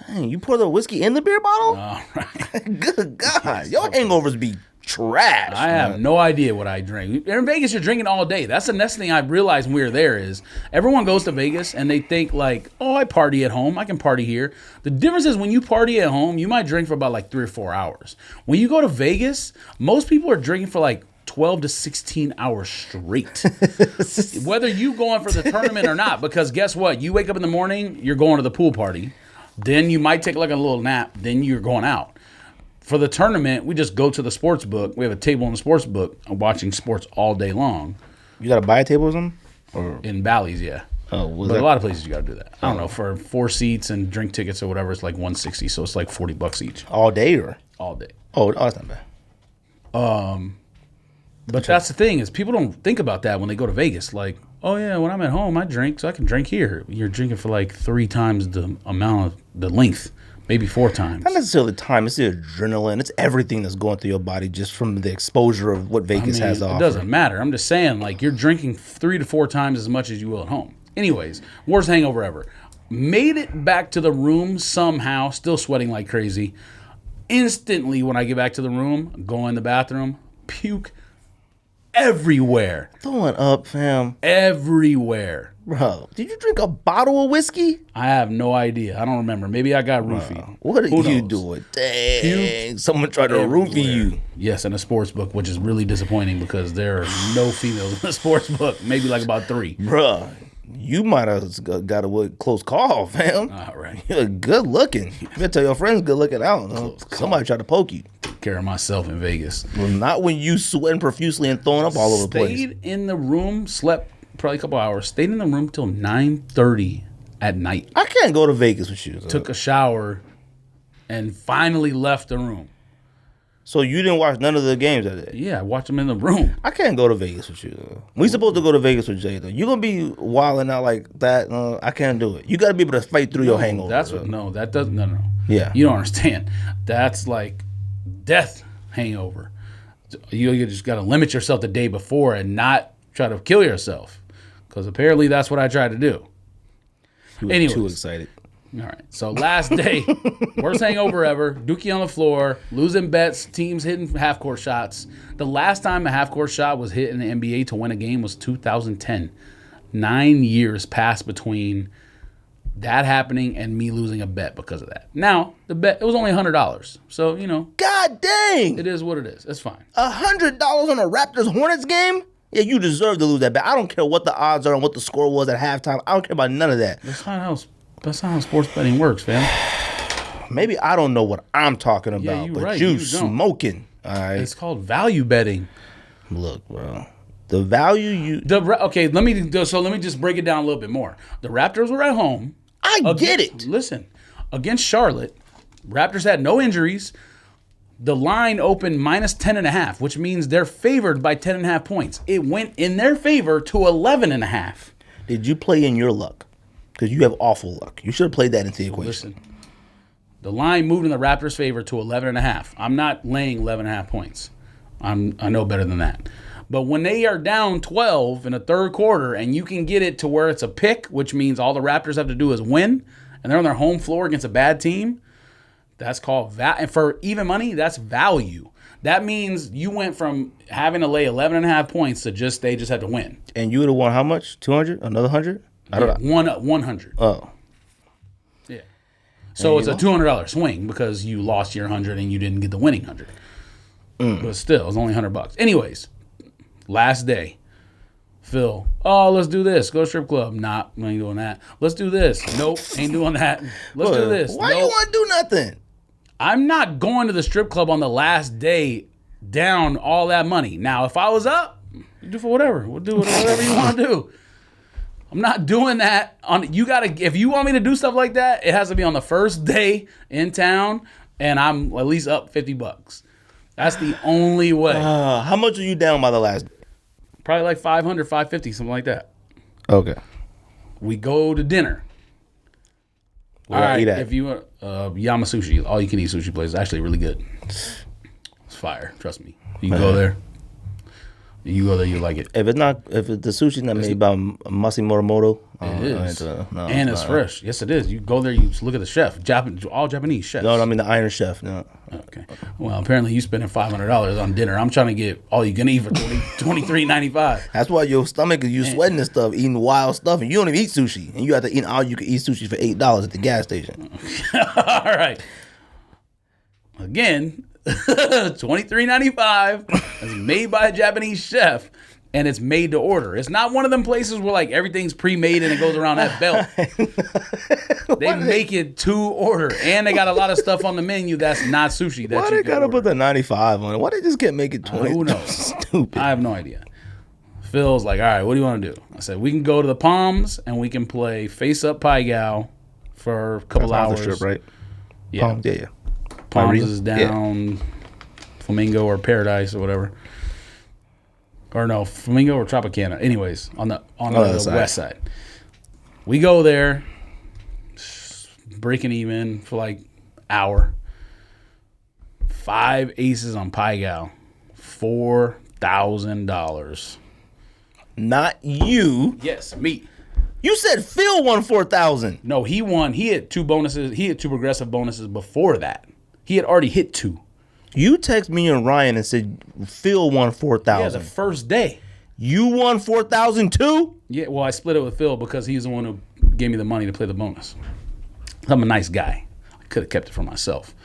Dang, you pour the whiskey in the beer bottle? All right. Good God. Your hangovers be trash. I have no idea what I drink. In Vegas, you're drinking all day. That's the next thing I realized when we were there is everyone goes to Vegas and they think like, oh, I party at home. I can party here. The difference is when you party at home, you might drink for about like 3 or 4 hours. When you go to Vegas, most people are drinking for like 12 to 16 hours straight. Whether you going for the tournament or not, because guess what? You wake up in the morning, you're going to the pool party. Then you might take like a little nap. Then you're going out. For the tournament, we just go to the sports book. We have a table in the sports book. I'm watching sports all day long. You got to buy a table or something? Or In Bally's, yeah. Oh, was But that? a lot of places you got to do that. I don't know. For 4 seats and drink tickets or whatever, it's like $160. So it's like $40 each All day or? all day. Oh, that's not bad. But that's the thing is people don't think about that when they go to Vegas. Like, oh yeah, when I'm at home, I drink, so I can drink here. You're drinking for like 3 times the amount of the length, maybe 4 times. Not necessarily time. It's the adrenaline. It's everything that's going through your body just from the exposure of what Vegas has to It offer. doesn't matter. I'm just saying, like, you're drinking 3 to 4 times as much as you will at home. Anyways, worst hangover ever. Made it back to the room somehow, still sweating like crazy. Instantly, when I get back to the room, go in the bathroom, puke everywhere. Throwing up, fam. Everywhere. Bro, did you drink a bottle of whiskey? I have no idea. I don't remember. Maybe I got roofied. What are Who you knows? doing? Dang. Someone tried to roofie you. Yes, in a sports book, which is really disappointing because there are no females in the sports book. Maybe like about 3. Bruh, You might have got a close call, fam. All right. You're good looking. You better tell your friends good looking out. Somebody tried to poke you. Take care of myself in Vegas. Well, not when you sweating profusely and throwing up all over the place. Stayed in the room, slept probably a couple hours. Stayed in the room till 9:30 at night. I can't go to Vegas with you. Took a shower and finally left the room. So you didn't watch none of the games that day? Yeah, I watched them in the room. I can't go to Vegas with you. We supposed to go to Vegas with Jay, though. You're going to be wilding out like that. I can't do it. You got to be able to fight through your hangover. That doesn't, no. Yeah. You don't understand. That's like death hangover. You just got to limit yourself the day before and not try to kill yourself. Because apparently that's what I tried to do. You were Anyways. too excited. All right. So last day, worst hangover ever. Dookie on the floor, losing bets, teams hitting half-court shots. The last time a half-court shot was hit in the NBA to win a game was 2010. 9 years passed between that happening and me losing a bet because of that. Now, the bet, it was only $100. So, God dang! it is what it is. It's fine. $100 on a Raptors-Hornets game? Yeah, you deserve to lose that bet. I don't care what the odds are and what the score was at halftime. I don't care about none of that. That's not how sports betting works, fam. Maybe I don't know what I'm talking about, you're but right, you you don't. smoking. All right. It's called value betting. Look, bro. The value you... Okay, let me just break it down a little bit more. The Raptors were at home. I get it. Listen, against Charlotte, Raptors had no injuries. The line opened minus 10.5, which means they're favored by 10.5 points. It went in their favor to 11.5. Did you play in your luck? Because you have awful luck. You should have played that into the equation. Listen, the line moved in the Raptors' favor to 11.5. I'm not laying 11.5 points. I know better than that. But when they are down 12 in the third quarter and you can get it to where it's a pick, which means all the Raptors have to do is win, and they're on their home floor against a bad team, that's called and for even money, that's value. That means you went from having to lay 11.5 points to they just had to win. And you would have won how much? 200? Another 100? I don't know. 100. Oh. Yeah. So it's a $200 swing because you lost your 100 and you didn't get the winning 100. But still, it's only $100. Anyways, last day. Phil, let's do this. Go to strip club. Nah, we ain't doing that. Let's do this. Nope, ain't doing that. Let's do this. Why you want to do nothing? I'm not going to the strip club on the last day down all that money. Now, if I was up, you do for whatever. We'll do whatever you want to do. I'm not doing that. If you want me to do stuff like that, it has to be on the first day in town, and I'm at least up $50. That's the only way. How much are you down by the last day? Probably like 500, 550, something like that. Okay. We go to dinner. Where I eat at? If you want Yama Sushi, all you can eat sushi place is actually really good. It's fire, trust me. You can go there. You go there, you like it. If the sushi's not made by Masi Morimoto, it is. And it's fresh. Yes, it is. You go there, you look at the chef. All Japanese chefs. No, I mean the Iron Chef. No. Okay. Well, apparently you spending $500 on dinner. I'm trying to get all you can eat for $23.95. That's why your stomach is sweating and stuff, eating wild stuff, and you don't even eat sushi, and you have to eat all you can eat sushi for $8 at the gas station. All right. Again, $23.95. It's made by a Japanese chef, and it's made to order. It's not one of them places where like everything's pre-made and it goes around that belt. They make it to order, and they got a lot of stuff on the menu that's not sushi. Why they gotta put the 95 on it? Why they just can't make it 20? Who knows? Stupid. I have no idea. Phil's like, all right, what do you want to do? I said, we can go to the Palms and we can play face up Pai Gow for a couple hours. Strip, right? Yeah. Palms, yeah. Palms is down Flamingo or Paradise or whatever. Or no, Flamingo or Tropicana. Anyways, on the west side. We go there, breaking even for like hour. 5 aces on Pai Gow. $4,000. Not you. Yes, me. You said Phil won 4,000. No, he won. He had 2 bonuses. He had 2 progressive bonuses before that. He had already hit 2. You text me and Ryan and said Phil won 4,000. Yeah, the first day. You won 4,000 too? Yeah, well, I split it with Phil because he's the one who gave me the money to play the bonus. I'm a nice guy. I could have kept it for myself.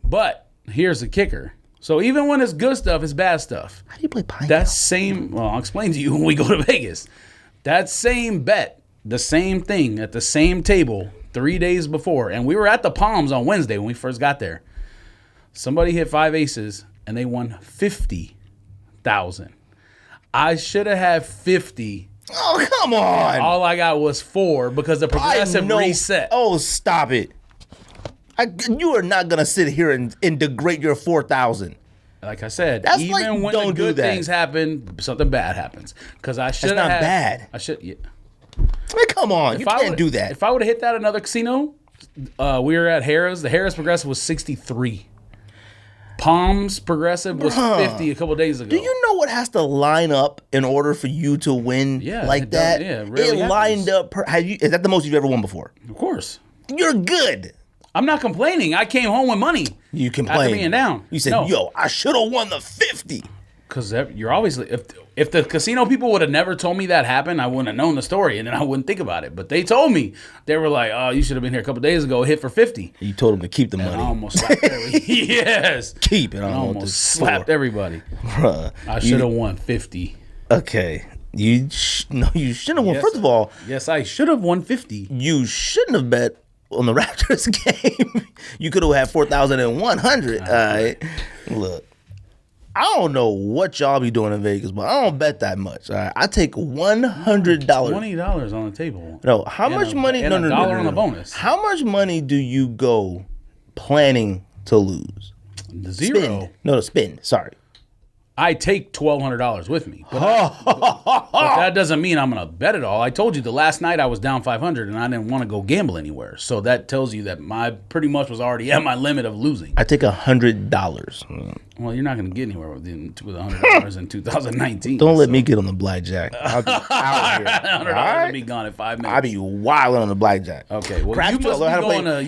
But here's the kicker. So even when it's good stuff, it's bad stuff. How do you play Pai Gow? That same, well, I'll explain to you when we go to Vegas. That same bet, the same thing at the same table 3 days before, and we were at the Palms on Wednesday when we first got there. Somebody hit 5 aces and they won 50,000. I should have had 50. Oh, come on. All I got was 4 because the progressive reset. Oh, stop it. You are not going to sit here and degrade your 4,000. Like I said, That's even like, when don't the good do that. things happen, something bad happens. Because I should have not had. bad. I should. Yeah. Man, come on. You can't do that. If I would have hit that at another casino, we were at Harrah's. The Harrah's progressive was 63. Palms progressive was 50 a couple days ago. Do you know what has to line up in order for you to win like that? It really lined up. Is that the most you've ever won before? Of course. You're good. I'm not complaining. I came home with money. You complained. After being down. You said, yo, I should have won the 50. Because you're obviously, if the casino people would have never told me that happened, I wouldn't have known the story, and then I wouldn't think about it. But they told me. They were like, oh, you should have been here a couple days ago, hit for 50. You told them to keep the money. I almost slapped everybody. Yes. Keep it. I almost slapped everybody. Bruh. I should have won 50. Okay. You shouldn't have won. Yes. First of all. Yes, I should have won 50. You shouldn't have bet on the Raptors game. You could have had 4,100. All right. Look. I don't know what y'all be doing in Vegas, but I don't bet that much. All right? I take $100. $20 on the table. No, how much money? And no, $1 on the bonus. How much money do you go planning to lose? Zero. Spend. No, spend. Sorry. I take $1,200 with me. But that doesn't mean I'm going to bet it all. I told you the last night I was down 500 and I didn't want to go gamble anywhere. So that tells you that my pretty much was already at my limit of losing. I take $100. Well, you're not going to get anywhere with $100 in 2019. Don't let me get on the blackjack. I'll be out here. $100 will be gone in 5 minutes. I'll be wilding on the blackjack. Okay, well, you must be going to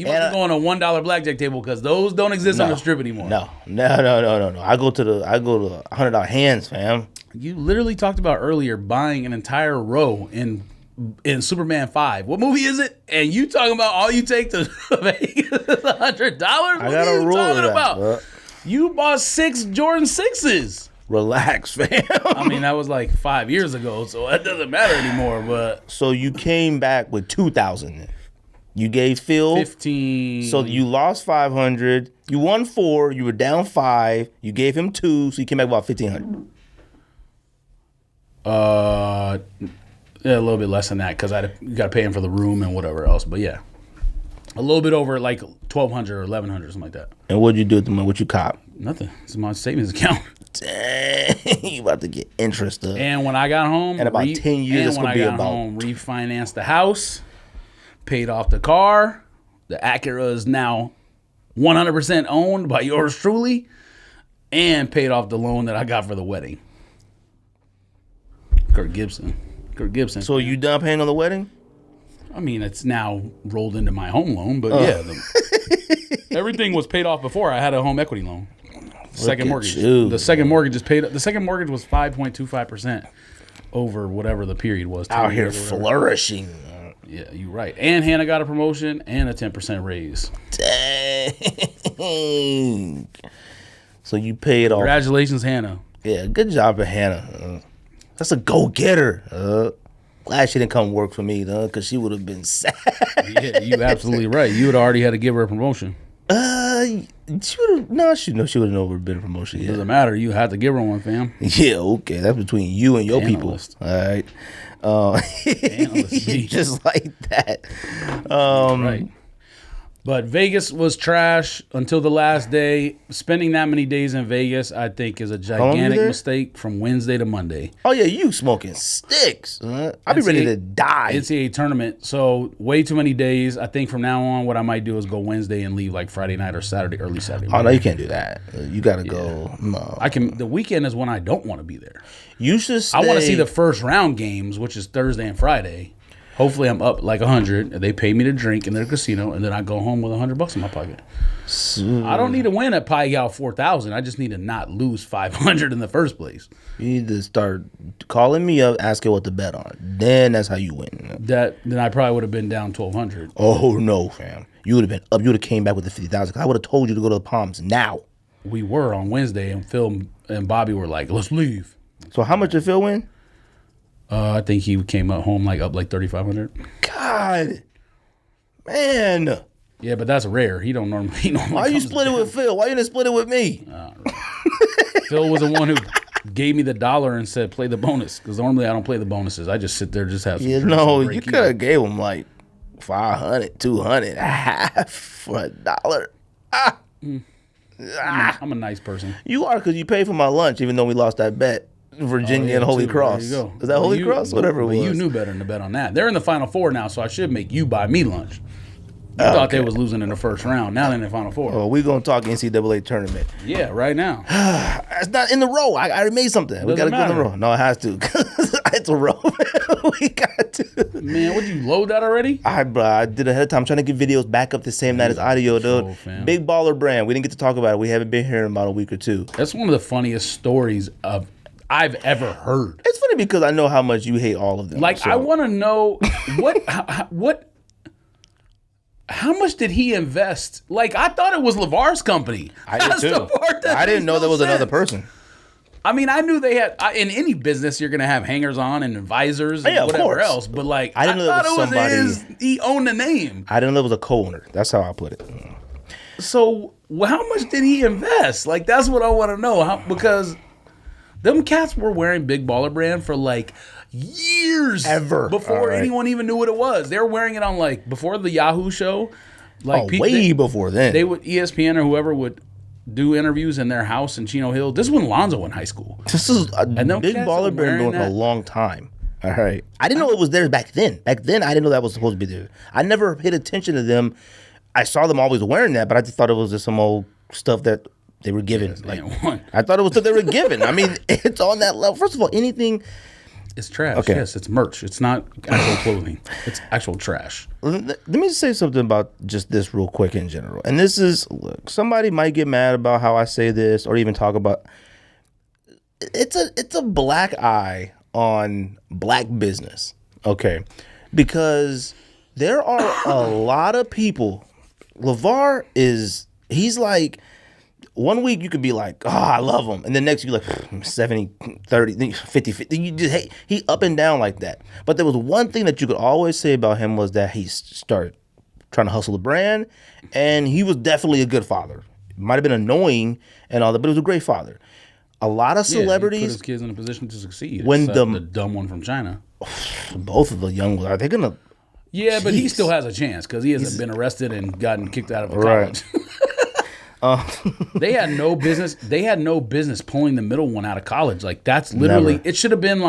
$1 blackjack table because those don't exist on the strip anymore. No. I go to $100 hands, fam. You literally talked about earlier buying an entire row in Superman 5. What movie is it? And you talking about all you take to Vegas is $100? What are you talking about? Bro. You bought 6 Jordan 6s. Relax, fam. I mean, that was like 5 years ago, so that doesn't matter anymore. But so you came back with 2,000. You gave Phil 15. So you lost 500. You won 4. You were down 5. You gave him 2, so you came back about 1,500. Yeah, a little bit less than that because you got to pay him for the room and whatever else. But yeah, a little bit over like 1,200 or 1,100, something like that. And what'd you do with the money? What you cop? Nothing. It's my savings account. Dang, you about to get interest up. And when I got home, in about 10 years, it's gonna be about. Home, refinanced the house, paid off the car. The Acura is now 100% owned by yours truly, and paid off the loan that I got for the wedding. Kirk Gibson. So you done paying on the wedding? I mean, it's now rolled into my home loan, but everything was paid off before. I had a home equity loan. Second mortgage. The second mortgage is paid. The second mortgage was 5.25% over whatever the period was. Out here flourishing. Yeah, you're right. And Hannah got a promotion and a 10% raise. Dang. So you paid off. Congratulations, Hannah. Yeah, good job for Hannah. That's a go-getter. Glad she didn't come work for me, because she would have been sad. Yeah, you absolutely right. You would have already had to give her a promotion. She would have never been a promotion. It doesn't matter. You had to give her one, fam. Yeah, okay. That's between you and your Analyst. people. All right. Just like that. Right. But Vegas was trash until the last day. Spending that many days in Vegas, I think, is a gigantic mistake from Wednesday to Monday. Oh, yeah, you smoking sticks. I'll be ready to die. NCAA tournament. So way too many days. I think from now on, what I might do is go Wednesday and leave like Friday night or Saturday, early Saturday. Oh, no, you can't do that. You got to go. No. I can. The weekend is when I don't want to be there. You should stay. I want to see the first round games, which is Thursday and Friday. Hopefully I'm up like 100. They pay me to drink in their casino, and then I go home with $100 in my pocket. I don't need to win at Pi Gal 4,000. I just need to not lose 500 in the first place. You need to start calling me up, asking what to bet on. Then that's how you win. Then I probably would have been down 1,200. Oh no, fam! You would have been up. You would have came back with the 50,000. I would have told you to go to the Palms now. We were on Wednesday, and Phil and Bobby were like, "Let's leave." So how much did Phil win? I think he came up home up like 3,500. God, man. Yeah, but that's rare. He don't normally. Why you split it with Phil? Why you didn't split it with me? Phil was the one who gave me the $1 and said play the bonus, because normally I don't play the bonuses. I just sit there, just have some. You could have gave him like 500, 200, half for $1. I'm a nice person. You are, because you paid for my lunch, even though we lost that bet. Virginia and Holy Cross. There you go. Is that Holy Cross? Whatever it was. You knew better than to bet on that. They're in the Final Four now, so I should make you buy me lunch. You thought they was losing in the first round. Now they're in the Final Four. Oh, we're going to talk NCAA tournament. Yeah, right now. It's not in the row. I already made something. We got to go in the row. No, it has to. It's a row. We got to. Man, would you load that already? I did ahead of time. I'm trying to get videos back up the same night as audio, dude. Big baller brand. We didn't get to talk about it. We haven't been here in about a week or two. That's one of the funniest stories I've ever heard. It's funny because I know how much you hate all of them. I want to know how much did he invest? I thought it was LeVar's company. I did too. I didn't know there was another person. I mean, I knew they had in any business you're gonna have hangers on and advisors and whatever else. But I didn't know that was somebody. He owned the name. I didn't know it was a co-owner. That's how I put it. So how much did he invest? That's what I want to know. Because them cats were wearing Big Baller Brand for years before anyone even knew what it was. They were wearing it on before the Yahoo show. Way before then. They would ESPN or whoever would do interviews in their house in Chino Hill. This is when Lonzo in high school. This is a Big Baller Brand doing a long time. All right. I didn't know it was there back then. Back then, I didn't know that was supposed to be there. I never paid attention to them. I saw them always wearing that, but I just thought it was just some old stuff that they were given. I thought it was stuff they were given. I mean, it's on that level. First of all, anything. It's trash. Okay. Yes, it's merch. It's not actual clothing. It's actual trash. Let me just say something about just this real quick in general. And this is, look, somebody might get mad about how I say this or even talk about. It's a black eye on black business. Okay, because there are a lot of people. LeVar he's like. One week you could be like, oh, I love him. And the next you're like 70, 30, 50, 50. You just he up and down like that. But there was one thing that you could always say about him was that he started trying to hustle the brand. And he was definitely a good father. Might have been annoying and all that, but he was a great father. A lot of celebrities. He put his kids in a position to succeed. When the dumb one from China. Both of the young ones, are they going to? Yeah, but he still has a chance because he hasn't been arrested and gotten kicked out of a college. They had no business. They had no business pulling the middle one out of college. That's literally. Never. It should have been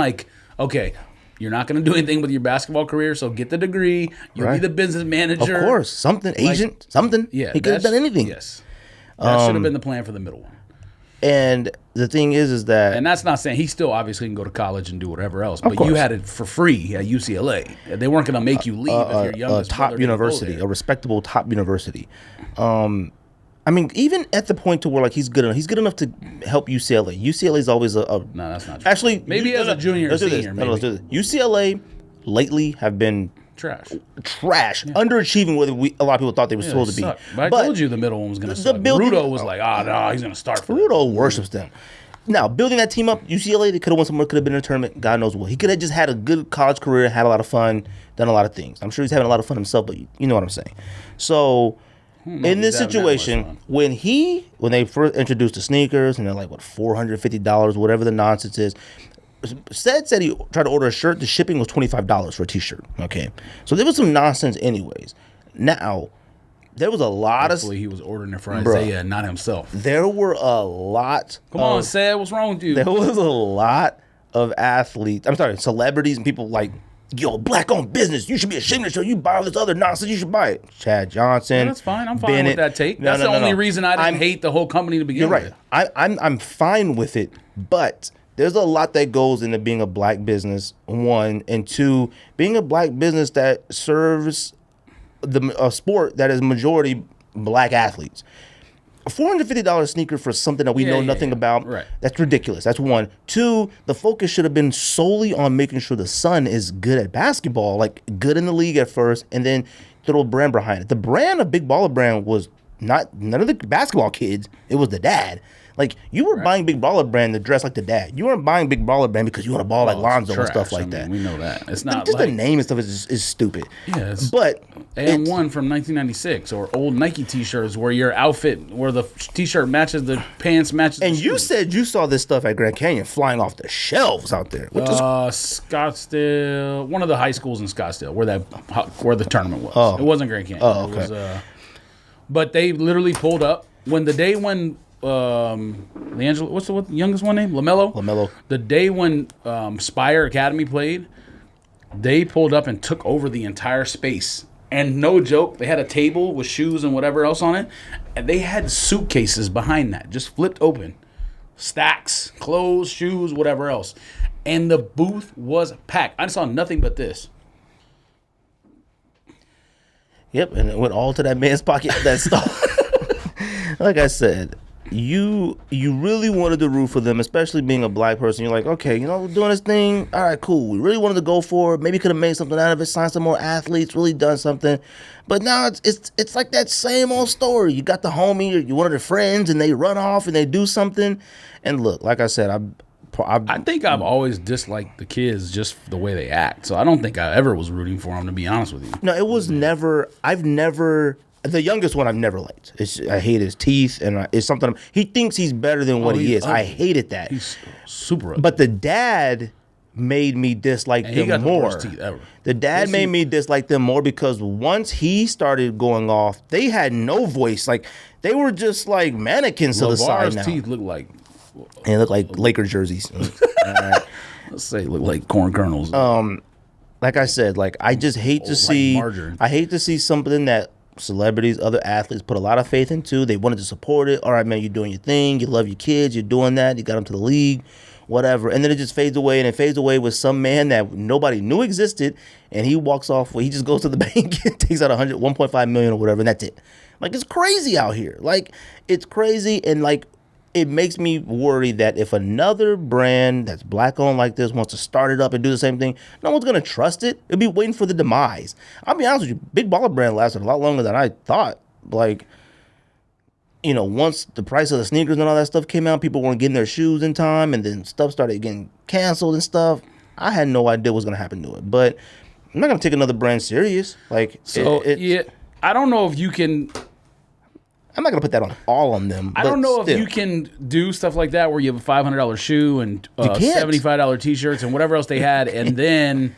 okay, you're not going to do anything with your basketball career, so get the degree. You'll be the business manager. Of course, something agent, something. Yeah, he could have done anything. Yes, that should have been the plan for the middle one. And the thing is that, and that's not saying he still obviously can go to college and do whatever else, but you had it for free at UCLA. They weren't going to make you leave if your youngest top university, a respectable top university. I mean, even at the point to where he's good enough. He's good enough to help UCLA. UCLA is always a no, that's not true. Actually, maybe as a junior or senior. No, let's do this. UCLA lately have been trash, underachieving. Whether a lot of people thought they were supposed to be. But I told you the middle one was going to suck. Rudo was no, he's going to start. Rudo worships them. Now, building that team up, UCLA, they could have won somewhere, could have been in a tournament. God knows what. He could have just had a good college career, had a lot of fun, done a lot of things. I'm sure he's having a lot of fun himself, but you know what I'm saying. So. In this situation, when they first introduced the sneakers and they're $450, whatever the nonsense is, said he tried to order a shirt. The shipping was $25 for a t-shirt. Okay, so there was some nonsense, anyways. Now there was a lot Hopefully he was ordering it for Isaiah, not himself. There were a lot. Come on, Sad, what's wrong with you? There was a lot of athletes. I'm sorry, celebrities and people yo, black-owned business. You should be ashamed to show you buy all this other nonsense. You should buy it. Chad Johnson. Yeah, that's fine. I'm fine with that take. That's the only reason I didn't hate the whole company to begin with. You're right. I'm fine with it, but there's a lot that goes into being a black business, one, and two, being a black business that serves a sport that is majority black athletes. A $450 sneaker for something that we know nothing about, that's ridiculous. That's one. Two, the focus should have been solely on making sure the son is good at basketball, good in the league at first, and then throw a brand behind it. The brand of Big Baller Brand was none of the basketball kids. It was the dad. Like, you were buying Big Baller Brand to dress like the dad. You weren't buying Big Baller Brand because you want to ball like Lonzo and stuff like that. We know that. It's not just like, the name and stuff is stupid. Yeah, but AM1 from 1996 or old Nike T-shirts where your outfit, where the T-shirt matches the pants, matches. And the you shoes. said you saw this stuff at Grand Canyon flying off the shelves out there. Which is Scottsdale, one of the high schools in Scottsdale, where the tournament was. Oh. It wasn't Grand Canyon. Oh, okay. It was, but they literally pulled up when LeAngelo, what's the youngest one name? LaMelo. The day when Spire Academy played, they pulled up and took over the entire space. And no joke, they had a table with shoes and whatever else on it, and they had suitcases behind that, just flipped open. Stacks, clothes, shoes, whatever else. And the booth was packed. I saw nothing but this. Yep, and it went all to that man's pocket, that stuff. Like I said, you really wanted to root for them, especially being a black person. You're like, okay, we're doing this thing. All right, cool. We really wanted to go for it. Maybe could have made something out of it, signed some more athletes, really done something. But now it's like that same old story. You got the homie, you one of their friends, and they run off and they do something. And look, like I said, I think I've always disliked the kids just the way they act. So I don't think I ever was rooting for them, to be honest with you. No, it was never. The youngest one I've never liked. I hate his teeth, and it's something. He thinks he's better than what he is. I hated that. He's super ugly. But the dad made me dislike them he got more. The worst teeth ever. The dad made me dislike them more because once he started going off, they had no voice. Like, they were just like mannequins to the side now. teeth look like. And they look like Laker jerseys. Let's say look like corn kernels. Like I said, like I just hate to see. margarine. I hate to see something that celebrities, other athletes put a lot of faith into. They wanted to support it. All right, man, you're doing your thing. You love your kids. You're doing that. You got them to the league, whatever. And then it just fades away, and it fades away with some man that nobody knew existed, and he walks off. He just goes to the bank and takes out 1.5 million or whatever, and that's it. Like, it's crazy out here. Like, it's crazy, and like, it makes me worry that if another brand that's black owned like this wants to start it up and do the same thing, no one's gonna trust it. It'll be waiting for the demise. I'll be honest with you, Big Baller Brand lasted a lot longer than I thought. Like, once the price of the sneakers and all that stuff came out, people weren't getting their shoes in time, and then stuff started getting canceled and stuff. I had no idea what was gonna happen to it, but I'm not gonna take another brand serious. Like, yeah, I don't know if you can. I'm not gonna put that on them. I don't know if you can do stuff like that where you have a $500 shoe and $75 t-shirts and whatever else they had, and then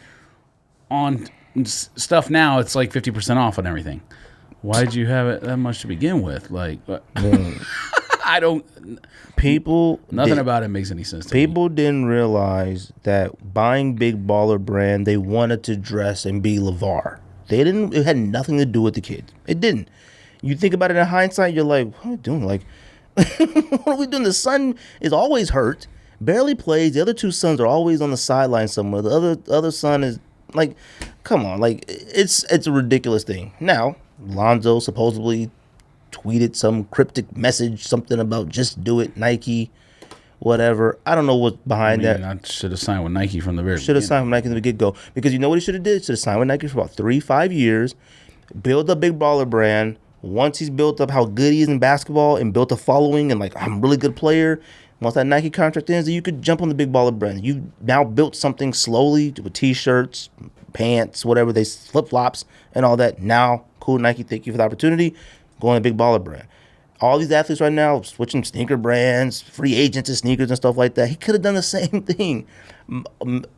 on stuff now it's like 50% off on everything. Why did you have it that much to begin with? Like, I don't. Nothing about it makes any sense to me. People didn't realize that buying Big Baller Brand, they wanted to dress and be LeVar. It had nothing to do with the kids. It didn't. You think about it in hindsight, you're like, what are we doing? Like, what are we doing? The son is always hurt, barely plays. The other two sons are always on the sideline somewhere. The other son is like, come on, like it's a ridiculous thing. Now, Lonzo supposedly tweeted some cryptic message, something about just do it, Nike, whatever. I don't know what's behind that. I should have signed with Nike from the very beginning. Should have signed with Nike from the get-go. Because you know what he should have did? Should have signed with Nike for about 3-5 years, build a Big Baller Brand. Once he's built up how good he is in basketball and built a following and like, I'm a really good player, once that Nike contract ends, you could jump on the Big Baller Brand. You've now built something slowly with T-shirts, pants, whatever, they flip-flops and all that. Now, cool, Nike, thank you for the opportunity. Go on the Big Baller Brand. All these athletes right now switching sneaker brands, free agents and sneakers and stuff like that. He could have done the same thing.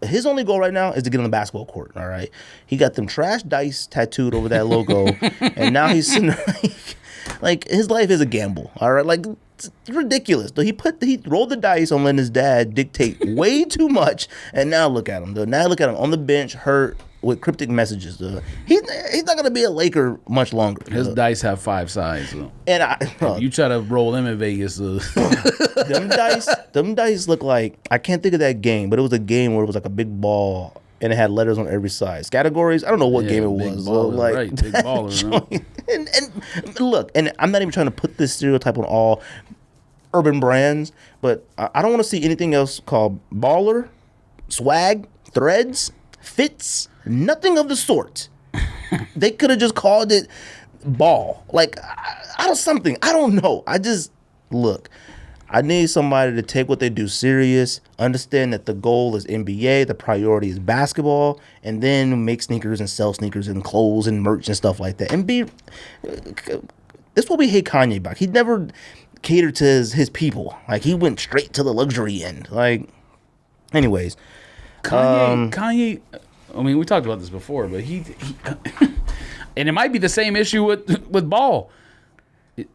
His only goal right now is to get on the basketball court, all right? He got them trash dice tattooed over that logo, and now he's sitting like his life is a gamble, all right? Like, it's ridiculous. He rolled the dice on letting his dad dictate way too much, and now look at him. Now look at him on the bench, hurt, with cryptic messages. He's not going to be a Laker much longer. His dice have 5 sides. And you try to roll them in Vegas. Them dice look like, I can't think of that game, but it was a game where it was like a big ball and it had letters on every side. Categories, I don't know what game it was. Baller, right, big baller. And look, and I'm not even trying to put this stereotype on all urban brands, but I don't want to see anything else called baller, swag, threads, fits, nothing of the sort. They could have just called it ball. Like, I don't know. I just, look, I need somebody to take what they do serious, understand that the goal is NBA, the priority is basketball, and then make sneakers and sell sneakers and clothes and merch and stuff like that. And this is what we hate Kanye about. He never catered to his people. Like, he went straight to the luxury end. Like, anyways. Kanye, I mean, we talked about this before, but he and it might be the same issue with Ball.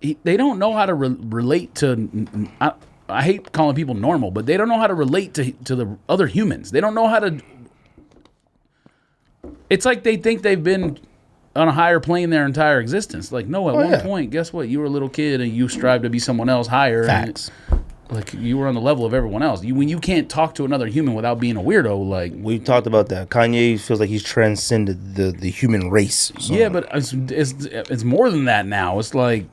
They don't know how to relate to. I hate calling people normal, but they don't know how to relate to the other humans. They don't know how to. It's like they think they've been on a higher plane their entire existence. Like, no, at one point, guess what? You were a little kid and you strived to be someone else higher. Facts. Like, you were on the level of everyone else. When you can't talk to another human without being a weirdo, like... We talked about that. Kanye feels like he's transcended the human race. So. Yeah, but it's more than that now. It's like...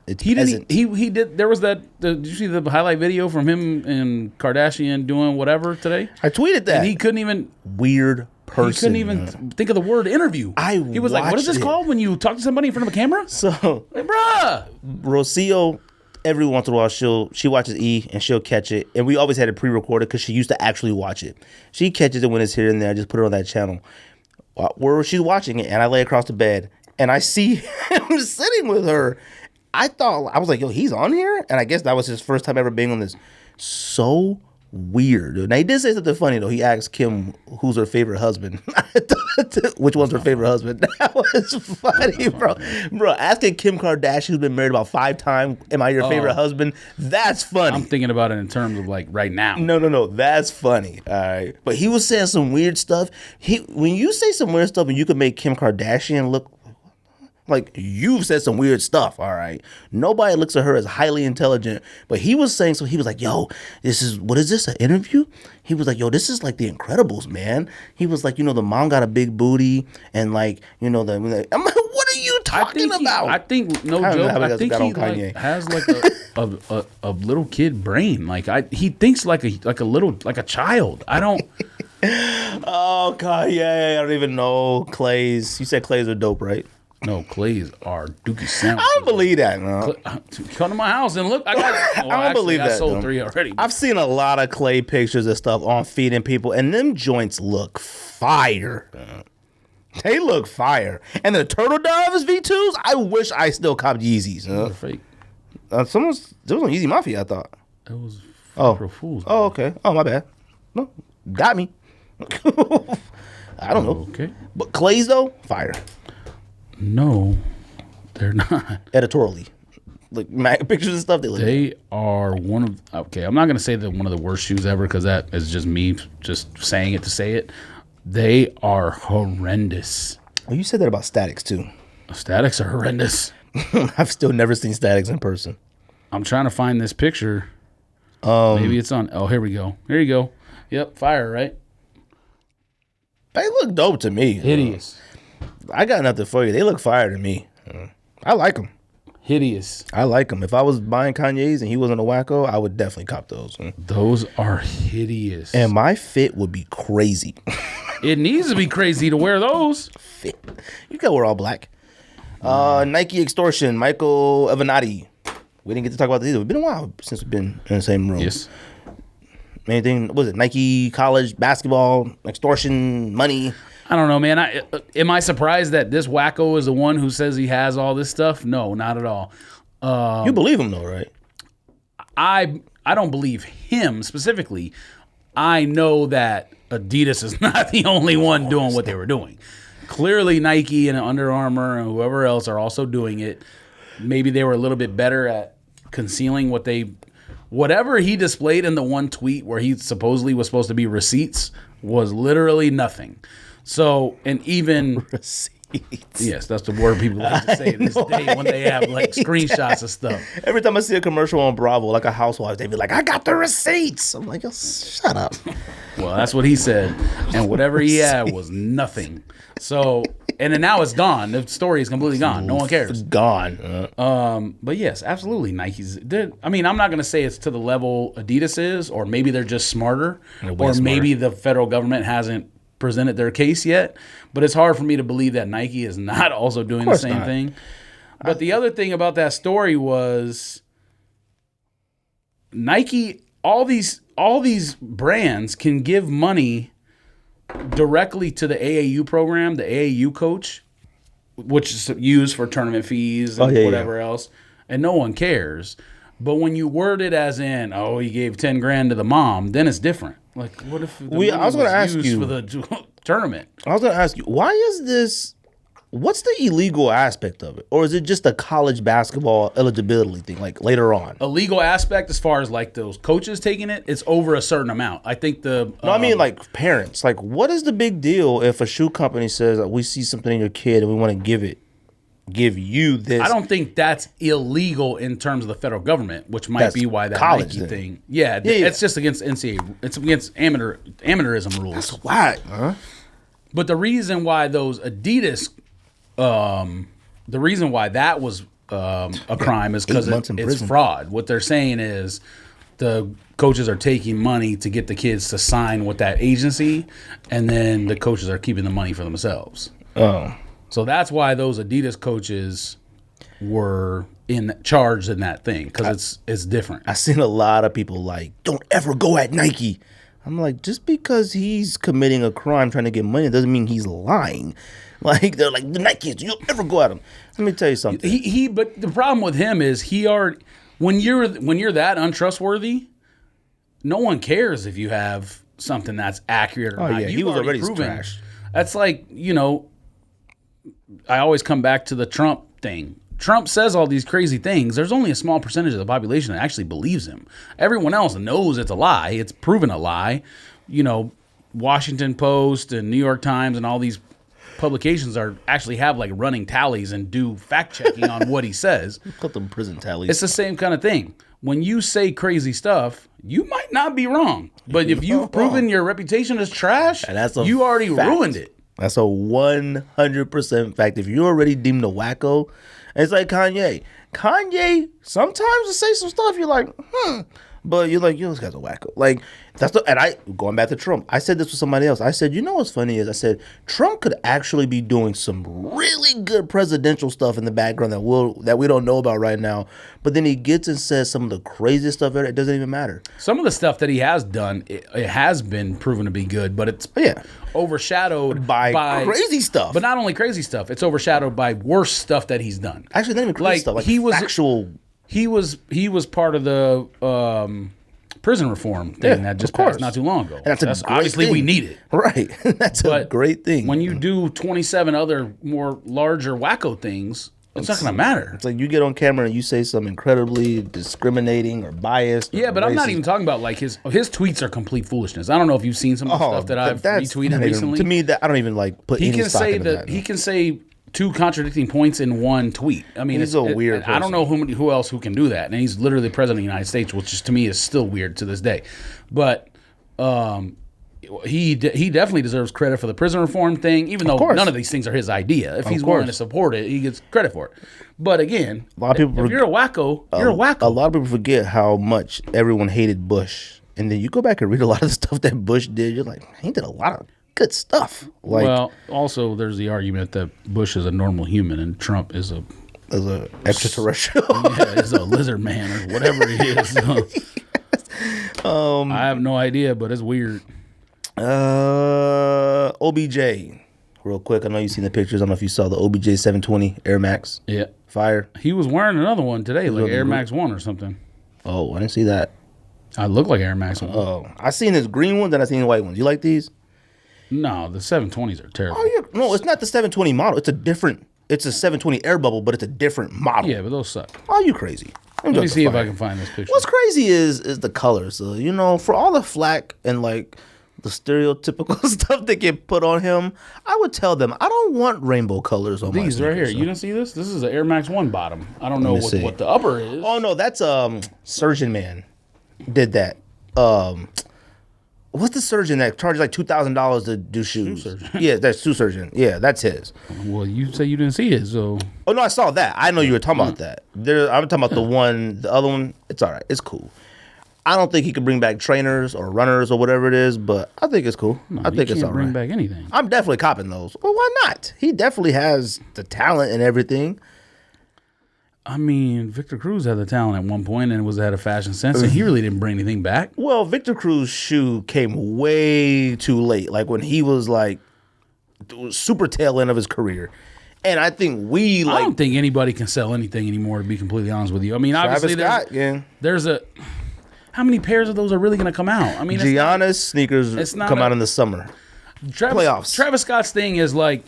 He did... There was that... Did you see the highlight video from him and Kardashian doing whatever today? I tweeted that. And he couldn't even... Weird person. He couldn't even think of the word interview. He was like, what is this called when you talk to somebody in front of a camera? So... Like, bruh! Rocio... Every once in a while, she watches E and she'll catch it. And we always had it pre-recorded because she used to actually watch it. She catches it when it's here and there. I just put it on that channel where she's watching it, and I lay across the bed, and I see him sitting with her. I was like, yo, he's on here? And I guess that was his first time ever being on this. So weird. Now, he did say something funny, though. He asked Kim who's her favorite husband. Which one's her favorite husband? That was funny, bro. Bro, asking Kim Kardashian, who's been married about 5 times, am I your favorite husband? That's funny. I'm thinking about it in terms of, like, right now. No. That's funny. All right. But he was saying some weird stuff. When you say some weird stuff and you can make Kim Kardashian look like, you've said some weird stuff, all right? Nobody looks at her as highly intelligent, but he was saying, so he was like, yo, what is this, an interview? He was like, yo, this is like The Incredibles, man. He was like, the mom got a big booty, and like, I'm like, what are you talking about? I think, no joke, I think he like, has like a little kid brain. Like, he thinks like a child. I don't. Oh, God, yeah, I don't even know. Clays. You said Clays are dope, right? No, Clays are Dookie sandwiches. I don't believe that, no. Come to my house and look. I don't believe that. I sold 3 already. I've seen a lot of Clay pictures and stuff on feeding people, and them joints look fire. They look fire. And the Turtle Doves V2s, I wish I still copped Yeezys. They're fake. There was on Yeezy Mafia, I thought. It was April Fool's. Oh, okay. Oh, my bad. No, got me. I don't know. Okay. But Clays, though, fire. No, they're not. Editorially. Like, pictures and stuff, they are one of... Okay, I'm not going to say they're one of the worst shoes ever, because that is just me just saying it to say it. They are horrendous. Well, you said that about Statics, too. Statics are horrendous. I've still never seen Statics in person. I'm trying to find this picture. Maybe it's on... Oh, here we go. Here you go. Yep, fire, right? They look dope to me. Hideous. I got nothing for you. They look fire to me. I like them. Hideous. I like them. If I was buying Kanye's and he wasn't a wacko, I would definitely cop those. Those are hideous. And my fit would be crazy. It needs to be crazy to wear those. Fit. You can wear all black. Nike Extortion, Michael Avenatti. We didn't get to talk about this either. It's been a while since we've been in the same room. Yes. Anything, what was it? Nike, college, basketball, extortion, money. I don't know, man. Am I surprised that this wacko is the one who says he has all this stuff? No, not at all. You believe him though, right? I don't believe him specifically. I know that Adidas is not the only one doing what they were doing. Clearly, Nike and Under Armour and whoever else are also doing it. Maybe they were a little bit better at concealing whatever he displayed in the one tweet where he supposedly was supposed to be receipts was literally nothing. So, and even receipts. Yes, that's the word people like to say this day when they have like screenshots of stuff. Every time I see a commercial on Bravo, like a housewife, they be like, "I got the receipts." I'm like, "Yo, shut up." Well, that's what he said, and whatever he had was nothing. So, and then now it's gone. The story is completely gone. No one cares. It's gone. But yes, absolutely, Nike's. I mean, I'm not going to say it's to the level Adidas is, or maybe they're just smarter, or maybe the federal government hasn't presented their case yet, but it's hard for me to believe that Nike is not also doing the same thing. But the other thing about that story was Nike, all these brands can give money directly to the AAU program, the AAU coach, which is used for tournament fees and whatever else, and no one cares. But when you word it as in, oh, he gave $10,000 to the mom, then it's different. Like, what if the money I was going to ask used you for the tournament? I was going to ask you, why is this? What's the illegal aspect of it, or is it just a college basketball eligibility thing? Like later on, A legal aspect, as far as like those coaches taking it, it's over a certain amount. I think no, I mean like parents. Like, what is the big deal if a shoe company says that we see something in your kid and we want to give you this? I don't think that's illegal in terms of the federal government, which might be why that college Nike then. thing. Yeah, it's just against NCAA. It's against amateurism rules. That's why, huh? But the reason why those Adidas, the reason why that was a crime is because it's fraud. What they're saying is the coaches are taking money to get the kids to sign with that agency, and then the coaches are keeping the money for themselves. Oh. So that's why those Adidas coaches were charged in that thing, because it's different. I seen a lot of people like, don't ever go at Nike. I'm like, just because he's committing a crime trying to get money doesn't mean he's lying. Like, they're like, the Nike, you'll never go at him. Let me tell you something. But the problem with him is when you're that untrustworthy, no one cares if you have something that's accurate or not. Yeah, he was already proven. trashed. That's like, I always come back to the Trump thing. Trump says all these crazy things. There's only a small percentage of the population that actually believes him. Everyone else knows it's a lie. It's proven a lie. Washington Post and New York Times and all these publications actually have like running tallies and do fact checking on what he says. Put them prison tallies. It's the same kind of thing. When you say crazy stuff, you might not be wrong. But if you've proven your reputation is trash, you already ruined it. That's a 100% fact. If you're already deemed a wacko, it's like Kanye. Kanye sometimes will say some stuff you're like, but you're like, yo, this guy's a wacko. Like, going back to Trump, I said this with somebody else. I said, you know what's funny is I said, Trump could actually be doing some really good presidential stuff in the background that we don't know about right now. But then he gets and says some of the craziest stuff. It doesn't even matter. Some of the stuff that he has done, it has been proven to be good, but it's overshadowed by crazy stuff. But not only crazy stuff, it's overshadowed by worse stuff that he's done. Actually, not even crazy stuff. Like he was actual. He was part of the prison reform thing that just passed not too long ago. And that's obviously thing. We need it, right? That's a great thing. When you do 27 other more larger wacko things, it's not going to matter. It's like you get on camera and you say something incredibly discriminating or biased. Yeah, but racist. I'm not even talking about like his tweets are complete foolishness. I don't know if you've seen some of the stuff that I've retweeted recently. To me, that I don't even like put any stock into that. He can say two contradicting points in one tweet. I mean, he's a weird person. I don't know who else who can do that. And he's literally president of the United States, which is, to me is still weird to this day. But he definitely deserves credit for the prison reform thing, even though none of these things are his idea. If he's willing to support it, he gets credit for it. But again, a lot of people, if you're a wacko, you're a wacko. A lot of people forget how much everyone hated Bush. And then you go back and read a lot of the stuff that Bush did, you're like, he did a lot of good stuff. Like, well, also there's the argument that Bush is a normal human and Trump is a extraterrestrial. Is a lizard man or whatever he is. I have no idea, but it's weird. OBJ, real quick. I know you've seen the pictures. I don't know if you saw the OBJ 720 Air Max. Yeah, fire. He was wearing another one today, like Air Max 1 or something. Oh, I didn't see that. I look like Air Max 1. Oh, I seen his green ones and I seen the white ones. You like these? No, the 720s are terrible. Oh, yeah. No, it's not the 720 model. It's a 720 air bubble, but it's a different model. Yeah, but those suck. Oh, you crazy. Let me see if I can find this picture. What's crazy is the colors. So, for all the flack and like the stereotypical stuff that get put on him, I would tell them, I don't want rainbow colors on my sneakers. These right here. You didn't see this? This is an Air Max 1 bottom. I don't know what the upper is. Oh, no, that's Surgeon Man did that. What's the surgeon that charges like $2,000 to do shoes? Yeah, that's Shoe Surgeon. Yeah, that's his. Well, you say you didn't see it, so. Oh no, I saw that. I know you were talking about that. I'm talking about the other one. It's all right. It's cool. I don't think he could bring back trainers or runners or whatever it is, but I think it's cool. No, I think it's all right. Bring back anything. I'm definitely copping those. Well, why not? He definitely has the talent and everything. I mean, Victor Cruz had the talent at one point and had a fashion sense, and he really didn't bring anything back. Well, Victor Cruz's shoe came way too late, like when he was like super tail end of his career. And I think I don't think anybody can sell anything anymore, to be completely honest with you. I mean, obviously, there's a... How many pairs of those are really going to come out? I mean, Giannis sneakers come out in the summer. Playoffs. Travis Scott's thing is like,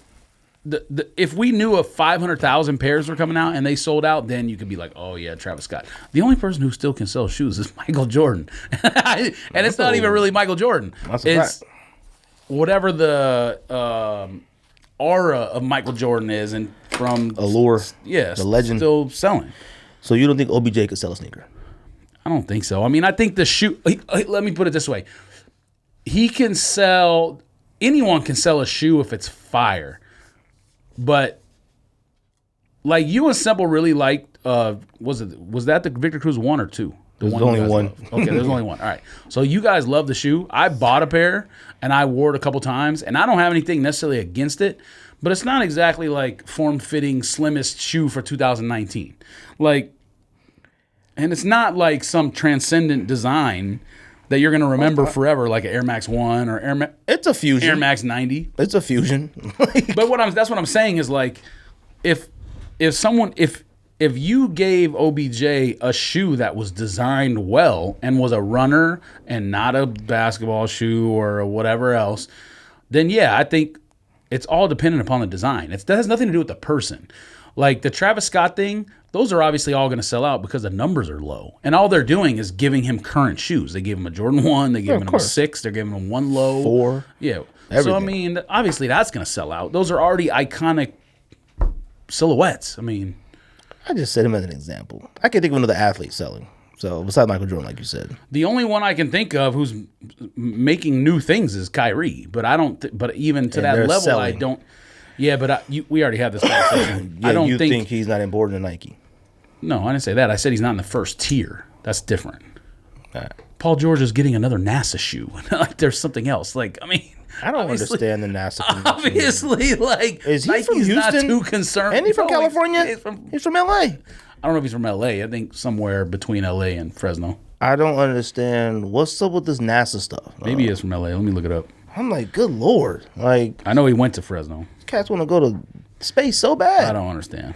if we knew of 500,000 pairs were coming out and they sold out, then you could be like, oh yeah, Travis Scott. The only person who still can sell shoes is Michael Jordan. And it's not even really Michael Jordan. It's whatever the aura of Michael Jordan is, and from allure. Yes, the legend. Still selling. So you don't think OBJ could sell a sneaker? I don't think so. I mean, I think the shoe, let me put it this way. Anyone can sell a shoe if it's fire. But like you and Simple really liked, was that the Victor Cruz 1 or 2? There's only one. Okay, there's only one. All right. So you guys love the shoe. I bought a pair and I wore it a couple times, and I don't have anything necessarily against it, but it's not exactly like form-fitting, slimmest shoe for 2019. Like, and it's not like some transcendent design that you're going to remember forever, like an Air Max 1 or It's a fusion. Air Max 90. It's a fusion. But that's what I'm saying is like, if you gave OBJ a shoe that was designed well and was a runner and not a basketball shoe or whatever else, then yeah, I think it's all dependent upon the design. That has nothing to do with the person. Like the Travis Scott thing, those are obviously all going to sell out because the numbers are low. And all they're doing is giving him current shoes. They gave him a Jordan 1. They gave him a 6. They're giving him one low. 4. Yeah. Everything. So, I mean, obviously that's going to sell out. Those are already iconic silhouettes. I mean. I just said him as an example. I can't think of another athlete selling. So besides Michael Jordan, like you said. The only one I can think of who's making new things is Kyrie. But I don't. But even to that level, selling. I don't. Yeah, but we already had this conversation. I don't think he's not important to Nike. No, I didn't say that. I said he's not in the first tier. That's different. Right. Paul George is getting another NASA shoe. Like there's something else. Like I mean, I don't understand the NASA. Obviously, like is he Nike's from Houston? Not too concerned. And he from California? He's from LA. I don't know if he's from LA. I think somewhere between LA and Fresno. I don't understand what's up with this NASA stuff. Maybe he is from LA. Let me look it up. I'm like, good Lord. Like I know he went to Fresno. Cats want to go to space so bad. I don't understand.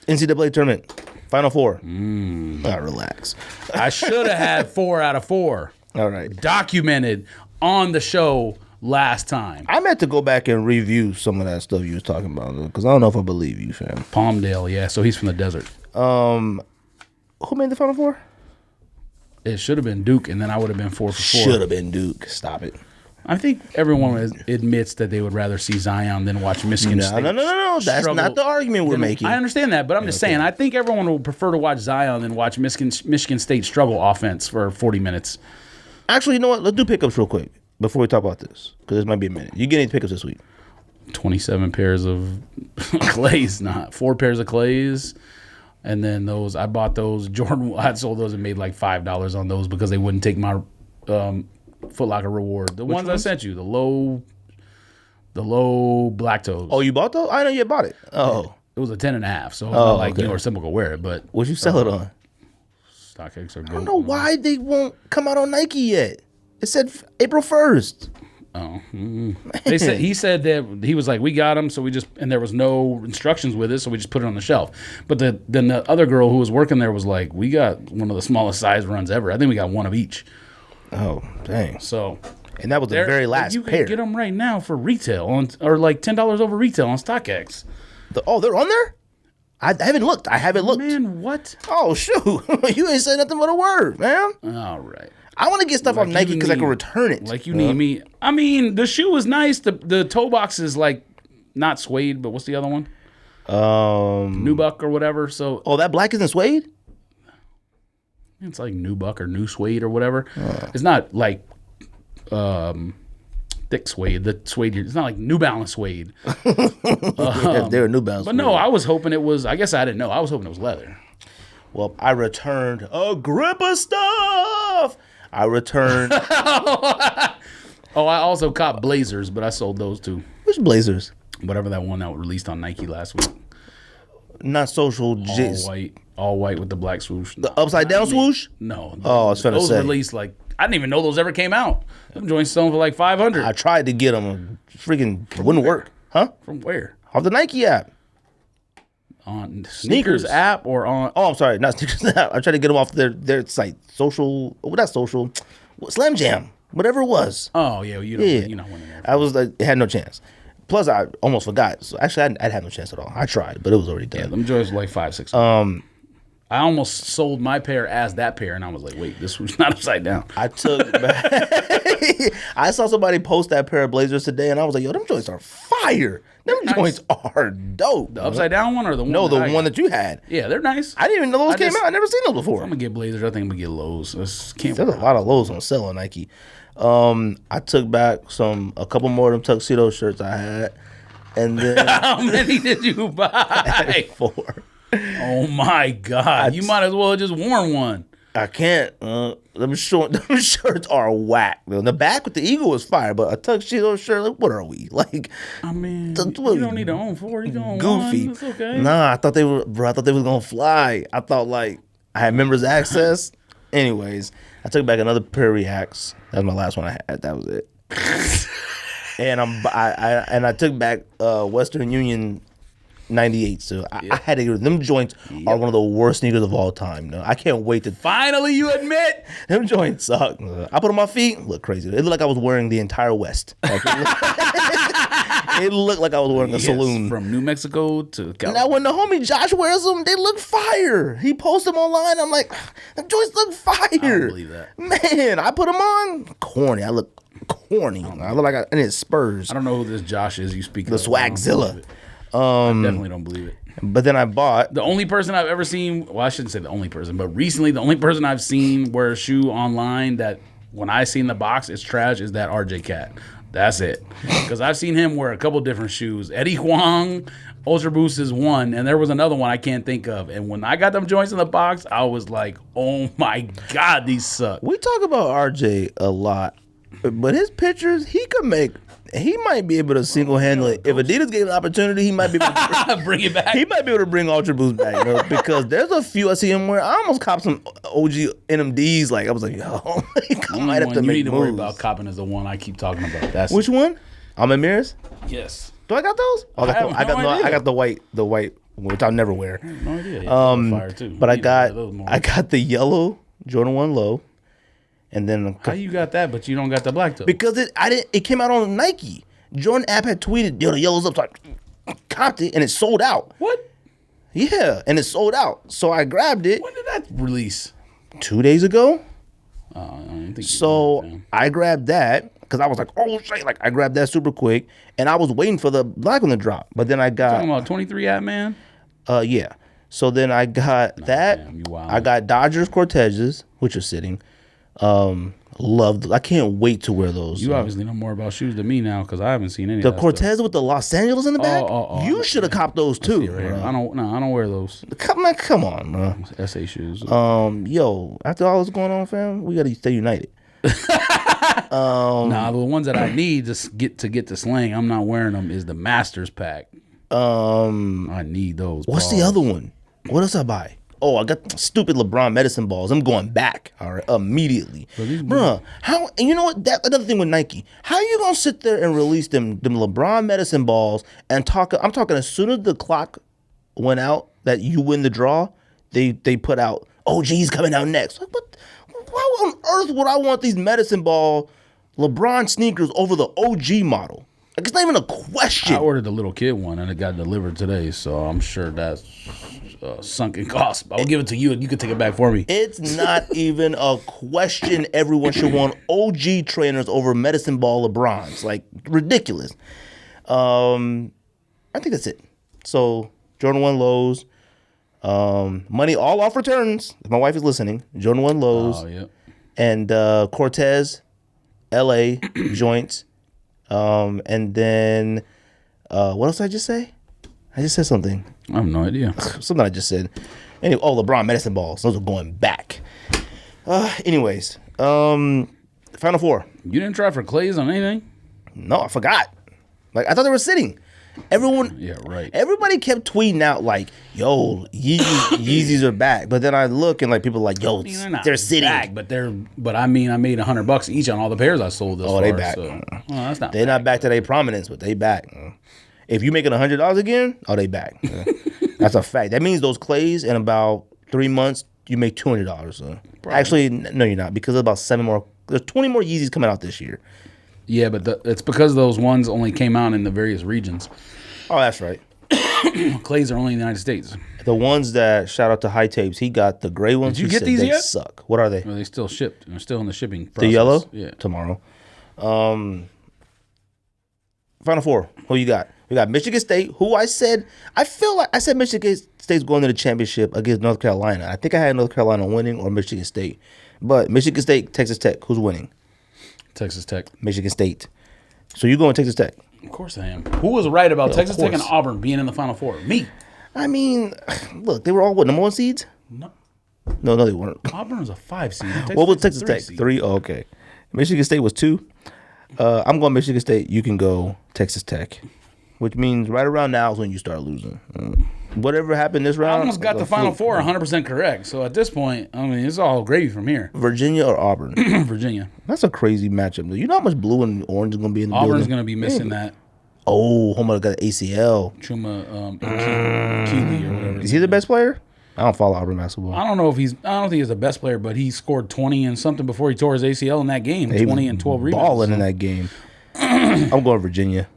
NCAA tournament, Final Four. Relax. I should have had 4 out of 4. All right. Documented on the show last time. I meant to go back and review some of that stuff you was talking about because I don't know if I believe you, fam. Palmdale, yeah. So he's from the desert. Who made the Final Four? It should have been Duke, and then I would have been 4 for 4. Should have been Duke. Stop it. I think everyone admits that they would rather see Zion than watch Michigan State. No. That's not the argument we're making. I understand that, but I'm just saying, I think everyone would prefer to watch Zion than watch Michigan State struggle offense for 40 minutes. Actually, you know what? Let's do pickups real quick before we talk about this, because this might be a minute. You get any pickups this week? 27 pairs of clays, 4 pairs of clays. And then I bought those Jordan. I sold those and made like $5 on those because they wouldn't take my Foot Locker reward. Which ones I sent you, the low black toes. Oh, you bought those? I know you bought it. Oh, it was a 10.5, so it's not like you or Simple could wear it. But what'd you sell it on? StockX or Gold. I don't know why they won't come out on Nike yet. It said April 1st. Oh, he said that he was like, we got them, so we just, and there was no instructions with it, so we just put it on the shelf. But then the other girl who was working there was like, we got one of the smallest size runs ever. I think we got one of each. Oh, dang. So, and that was the very last you pair. You can get them right now for retail or like $10 over retail on StockX. They're on there? I haven't looked. Man, what? Oh, shoot. You ain't saying nothing but a word, man. All right. I want to get stuff off Nike because I can return it. Like you need me. I mean, the shoe is nice. The toe box is like not suede, but what's the other one? Nubuck or whatever. So that black isn't suede? It's like Nubuck or New Suede or whatever. It's not like thick suede. The suede. It's not like New Balance suede. They're New Balance. But no, I was hoping it was. I guess I didn't know. I was hoping it was leather. Well, I returned a grip of stuff. I returned. I also caught Blazers, but I sold those too. Which Blazers? Whatever that one that was released on Nike last week. not social. All white with the black swoosh. The upside down swoosh? No. Oh, I was finna those say. released like I didn't even know those ever came out. Them joints selling for like $500. I tried to get them. Freaking wouldn't work. Huh? From where? Off the Nike app. On Sneakers app or on? Oh, I'm sorry, not Sneakers app. I tried to get them off their site. Social. Well, not social. Slam Jam. Whatever it was. Oh yeah, you know when I was like, had no chance. Plus, I almost forgot. So actually, I had no chance at all. I tried, but it was already done. Yeah, them joints were like $500, $600. I almost sold my pair as that pair, and I was like, wait, this was not upside down. I took I saw somebody post that pair of Blazers today, and I was like, yo, them joints are fire. Them joints are dope. The upside down one or the one? No, the one that you had. Yeah, they're nice. I didn't even know those came out. I never seen those before. If I'm going to get Blazers, I think I'm going to get lows. There's a lot of lows on sale on Nike. I took back a couple more of them tuxedo shirts I had. And then how many did you buy? 4. Oh my God! You might as well have just worn one. I can't. Them shirts are whack. The back with the eagle is fire, but a tuxedo shirt, like, what are we? Like, I mean, you don't need to own 4. You can own goofy. 1. It's okay. Nah, I thought they were gonna fly. I thought like I had members access. Anyways, I took back another pair of Reacts. That was my last one I had. That was it. And I took back Western Union 98. So I had to get them joints are one of the worst sneakers of all time. No, I can't wait to finally you admit them joints suck. I put on my feet, look crazy. It looked like I was wearing the entire West. Like, it looked like I was wearing a saloon from New Mexico to California. Now when the homie Josh wears them, they look fire. He posts them online. I'm like, the joints look fire. I don't believe that. Man, I put them on. Corny. I look corny. I look like and it's Spurs. I don't know who this Josh is you speak of. The Swagzilla. I definitely don't believe it. But then I bought the only person I've ever seen. Well, I shouldn't say the only person, but recently the only person I've seen wear a shoe online that when I seen the box it's trash is that RJ Cat. That's it. Because I've seen him wear a couple different shoes. Eddie Huang Ultra Boost is one, and there was another one I can't think of. And when I got them joints in the box, I was like, oh my God, these suck. We talk about RJ a lot, but his pictures, he might be able to single-handedly. If Adidas gave an opportunity, he might be able to bring it back. He might be able to bring Ultra Boost back, because there's a few I see him wear. I almost copped some OG NMDs. Like I was like, yo, I might have to make moves. You need to worry about copping is the one I keep talking about. That's which one? Almond Mirrors? Yes. Do I got those? I got the white, which I'll never wear. I have no idea. Yeah, fire too. But I got the yellow Jordan 1 Low. And then how you got that, but you don't got the black though? Because it came out on Nike. Jordan app had tweeted, yo, the yellow's up. So I copped it and it sold out. What? Yeah, and it sold out. So I grabbed it. When did that release? 2 days ago. I don't think so. I grabbed that because I was like, oh shit! Like I grabbed that super quick, and I was waiting for the black one to drop. But then I got talking about 23 app man. Yeah. So then I got that. Damn, I got Dodgers Cortezes, which are sitting. Loved. I can't wait to wear those. You obviously know more about shoes than me now because I haven't seen any. The of that Cortez stuff. with the Los Angeles in the back. You should have copped those too. I don't wear those. Come on, bro. SA shoes. Yo, after all that's going on, fam, we gotta stay united. Nah, the ones that I need to get to slang, I'm not wearing them. Is the Masters pack. I need those. What's the other one? What else I buy? Oh, I got stupid LeBron medicine balls. I'm going back, all right, immediately. Bruh, how, and you know what? That another thing with Nike. How you gonna sit there and release them LeBron medicine balls and talk? I'm talking as soon as the clock went out that you win the draw, they put out, oh, he's coming out next. Like, what? Why on earth would I want these medicine ball LeBron sneakers over the OG model? Like, it's not even a question. I ordered the little kid one and it got delivered today, so I'm sure that's sunken cost. I'll give it to you and you can take it back for me. It's not even a question. Everyone should want OG trainers over medicine ball LeBrons. Like, ridiculous. I think that's it. So Jordan 1 lows. Money all off returns. If my wife is listening. Jordan 1 lows. Oh, yeah. And Cortez LA joints. And then what else did I just say? I just said something. I have no idea. Something I just said. Anyway, LeBron medicine balls. Those are going back. Anyways, Final Four. You didn't try for clays on anything? No, I forgot. Like, I thought they were sitting. Everyone, Yeah, right. Everybody kept tweeting out like, "Yo, Yeezys are back." But then I look and like people are like, "Yo, they're sitting back, but I mean, I made $100 each on all the pairs I sold this far. They back. So, that's not. They're not back to their prominence, but they back. If you making $100 again, they back. That's a fact. That means those clays in about 3 months you make $200. Actually, no, you're not, because there's about 7 more. There's 20 more Yeezys coming out this year. Yeah, but it's because those ones only came out in the various regions. Oh, that's right. Clays are only in the United States. The ones that, shout out to High Tapes, he got the gray ones. Did you He get said these they yet? Suck. What are they? Well, they still shipped. They're still in the shipping process. The yellow? Yeah. Tomorrow. Final Four. Who you got? We got Michigan State, who I said Michigan State's going to the championship against North Carolina. I think I had North Carolina winning or Michigan State. But Michigan State, Texas Tech, who's winning? Texas Tech. Michigan State. So you going with Texas Tech? Of course I am. Who was right about Texas Tech and course. Auburn being in the Final Four? Me. I mean, look, they were all what, number 1 seeds? No. No, they weren't. Auburn was a 5 seed. What was Texas Tech? 3? Oh, okay. Michigan State was 2. I'm going Michigan State. You can go Texas Tech, which means right around now is when you start losing. Whatever happened this round, I almost got the Final Four 100% correct. So at this point, I mean, it's all gravy from here. Virginia or Auburn? Virginia. That's a crazy matchup. You know how much blue and orange is going to be in the Auburn's building? going to be missing that. Oh, Homer got an ACL. Chuma Keeley or whatever. Is he the best player? I don't follow Auburn basketball. I don't think he's the best player, but he scored 20 and something before he tore his ACL in that game. He 20 was and 12 rebounds. balling in that game. I'm going Virginia.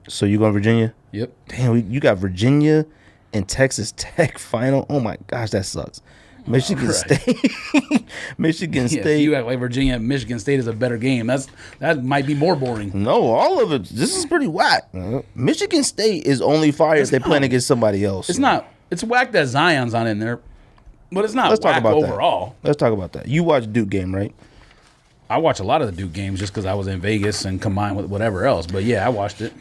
So you going Virginia? Yep. Damn, you got Virginia and Texas Tech final. Oh my gosh, that sucks. Michigan State. Michigan State. You act like Virginia and Michigan State is a better game. That might be more boring. No, all of it. This is pretty whack. Michigan State is only fire if they're playing against somebody else. It's not. It's whack that Zion's not in there, but it's not Let's whack talk about overall. that. Let's talk about that. You watched Duke game, right? I watch a lot of the Duke games just because I was in Vegas and combined with whatever else. But yeah, I watched it.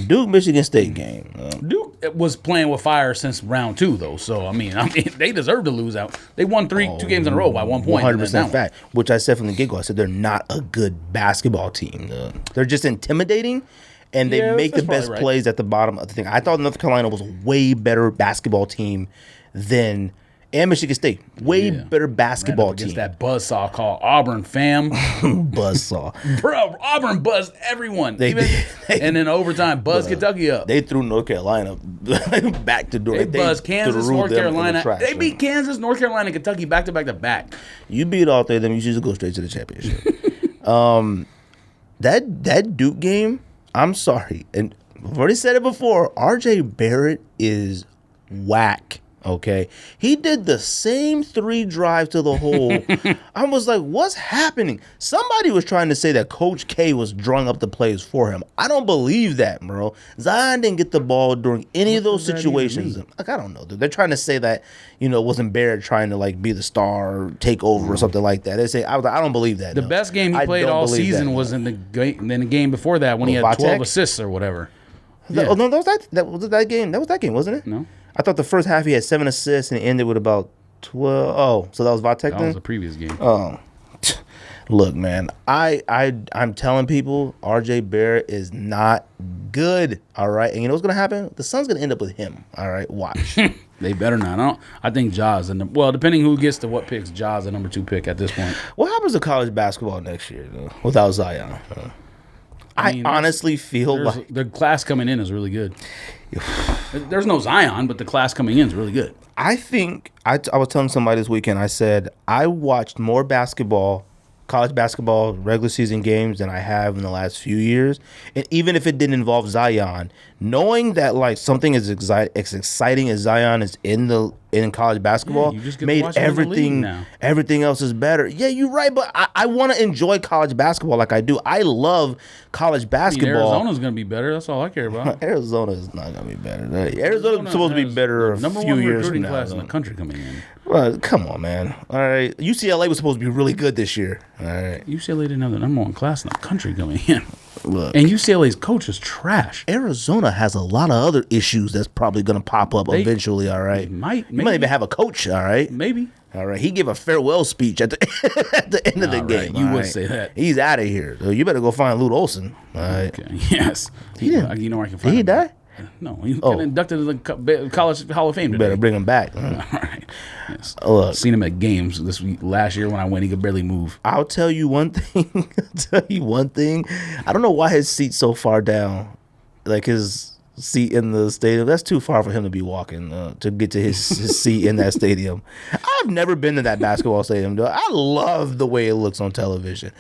Duke Michigan State game. Duke was playing with fire since round 2, though. So I mean, they deserve to lose out. They won 2 games in a row by 1 point. 100% fact. Which I said from the get-go. I said they're not a good basketball team. They're just intimidating, and they make the best plays at the bottom of the thing. I thought North Carolina was a way better basketball team than Michigan State. Way better basketball team. Against that buzzsaw called Auburn, fam. Buzzsaw. Bro, Auburn buzzed everyone. And then overtime, buzzed Kentucky up. They threw North Carolina back to door. They buzzed Kansas, North Carolina. They beat Kansas, North Carolina, and Kentucky back to back to back. You beat all 3 of them, you should just go straight to the championship. That Duke game, I'm sorry, and I've already said it before, RJ Barrett is whack. Okay, he did the same 3 drives to the hole. I was like, what's happening? Somebody was trying to say that Coach K was drawing up the plays for him. I don't believe that, bro. Zion didn't get the ball during any of those situations. Like, I don't know. They're trying to say that, it wasn't Barrett trying to like be the star or take over or something like that. They say I don't believe that. The best game he played all season was in the game before that when he had 12 assists or whatever. Oh no, that was that game. That was that game, wasn't it? No. I thought the first half he had 7 assists and it ended with about 12. Oh, so that was Vatek then? That was the previous game. Oh. Look, man, I'm telling people RJ Barrett is not good, all right? And you know what's going to happen? The Suns going to end up with him, all right? Watch. They better not. I think Ja's depending who gets to what picks, Ja's the number 2 pick at this point. What happens to college basketball next year, though, without Zion? I honestly feel like the class coming in is really good. There's no Zion, but the class coming in is really good. I think I was telling somebody this weekend, I said I watched more college basketball regular season games than I have in the last few years. And even if it didn't involve Zion, knowing that like something as exciting as Zion is in college basketball made everything else is better. Yeah, you're right, but I want to enjoy college basketball like I do. I love college basketball. Arizona's going to be better. That's all I care about. Arizona is not going to be better. Arizona's supposed to be better a few years from now. Number 1 recruiting class in the country coming in. Well, come on, man. All right. UCLA was supposed to be really good this year. All right. UCLA didn't have the number 1 class in the country coming in. Look. And UCLA's coach is trash. Arizona has a lot of other issues that's probably going to pop up eventually, all right? You might even have a coach, all right? Maybe. All right. He gave a farewell speech at the end of the game. You would say that. He's out of here. So you better go find Lute Olson. All right. Okay. Yes. You know where I can find him. Did he die? No, he got inducted to the College Hall of Fame today. Better bring him back. All right. Yes. Look, Seen him at games this week. Last year when I went, he could barely move. I'll tell you one thing. I don't know why his seat's so far down. Like his seat in the stadium. That's too far for him to be walking to get to his seat in that stadium. I've never been to that basketball stadium, though. I love the way it looks on television.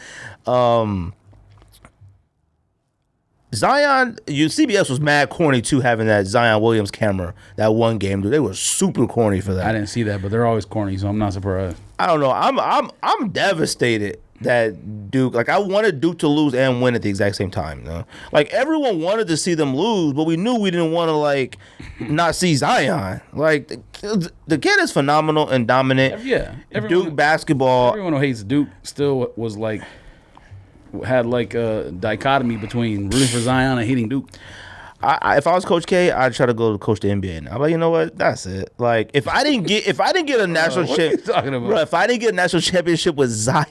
Zion, CBS was mad corny too, having that Zion Williams camera that one game, dude. They were super corny for that. I didn't see that, but they're always corny, so I'm not surprised. I don't know. I'm devastated that Duke. Like I wanted Duke to lose and win at the exact same time. You know? Like everyone wanted to see them lose, but we knew we didn't want to like not see Zion. Like the kid is phenomenal and dominant. Yeah, Duke basketball. Everyone who hates Duke still was like. Had like a dichotomy between rooting for Zion and hating Duke. If I was Coach K, I'd try to go to coach the NBA. Now. I'm like, you know what? That's it. Like, if I didn't get a national championship, if I didn't get a national championship with Zion,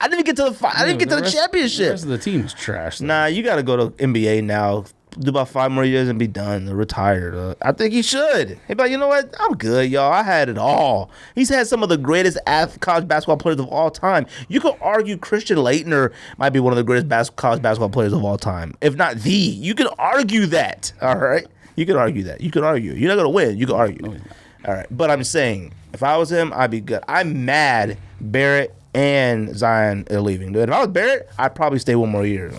I didn't get to the championship. The rest of the team was trash. Though. Nah, you got to go to NBA now. Do about 5 more years and be done. Retired. I think he should. He'd be like, you know what? I'm good, y'all. I had it all. He's had some of the greatest college basketball players of all time. You could argue Christian Laettner might be one of the greatest college basketball players of all time, if not the. You can argue that. All right, you can argue that. You can argue. You're not gonna win. You can argue. No, all right, but I'm saying if I was him, I'd be good. I'm mad Barrett and Zion are leaving. Dude, if I was Barrett, I'd probably stay one more year.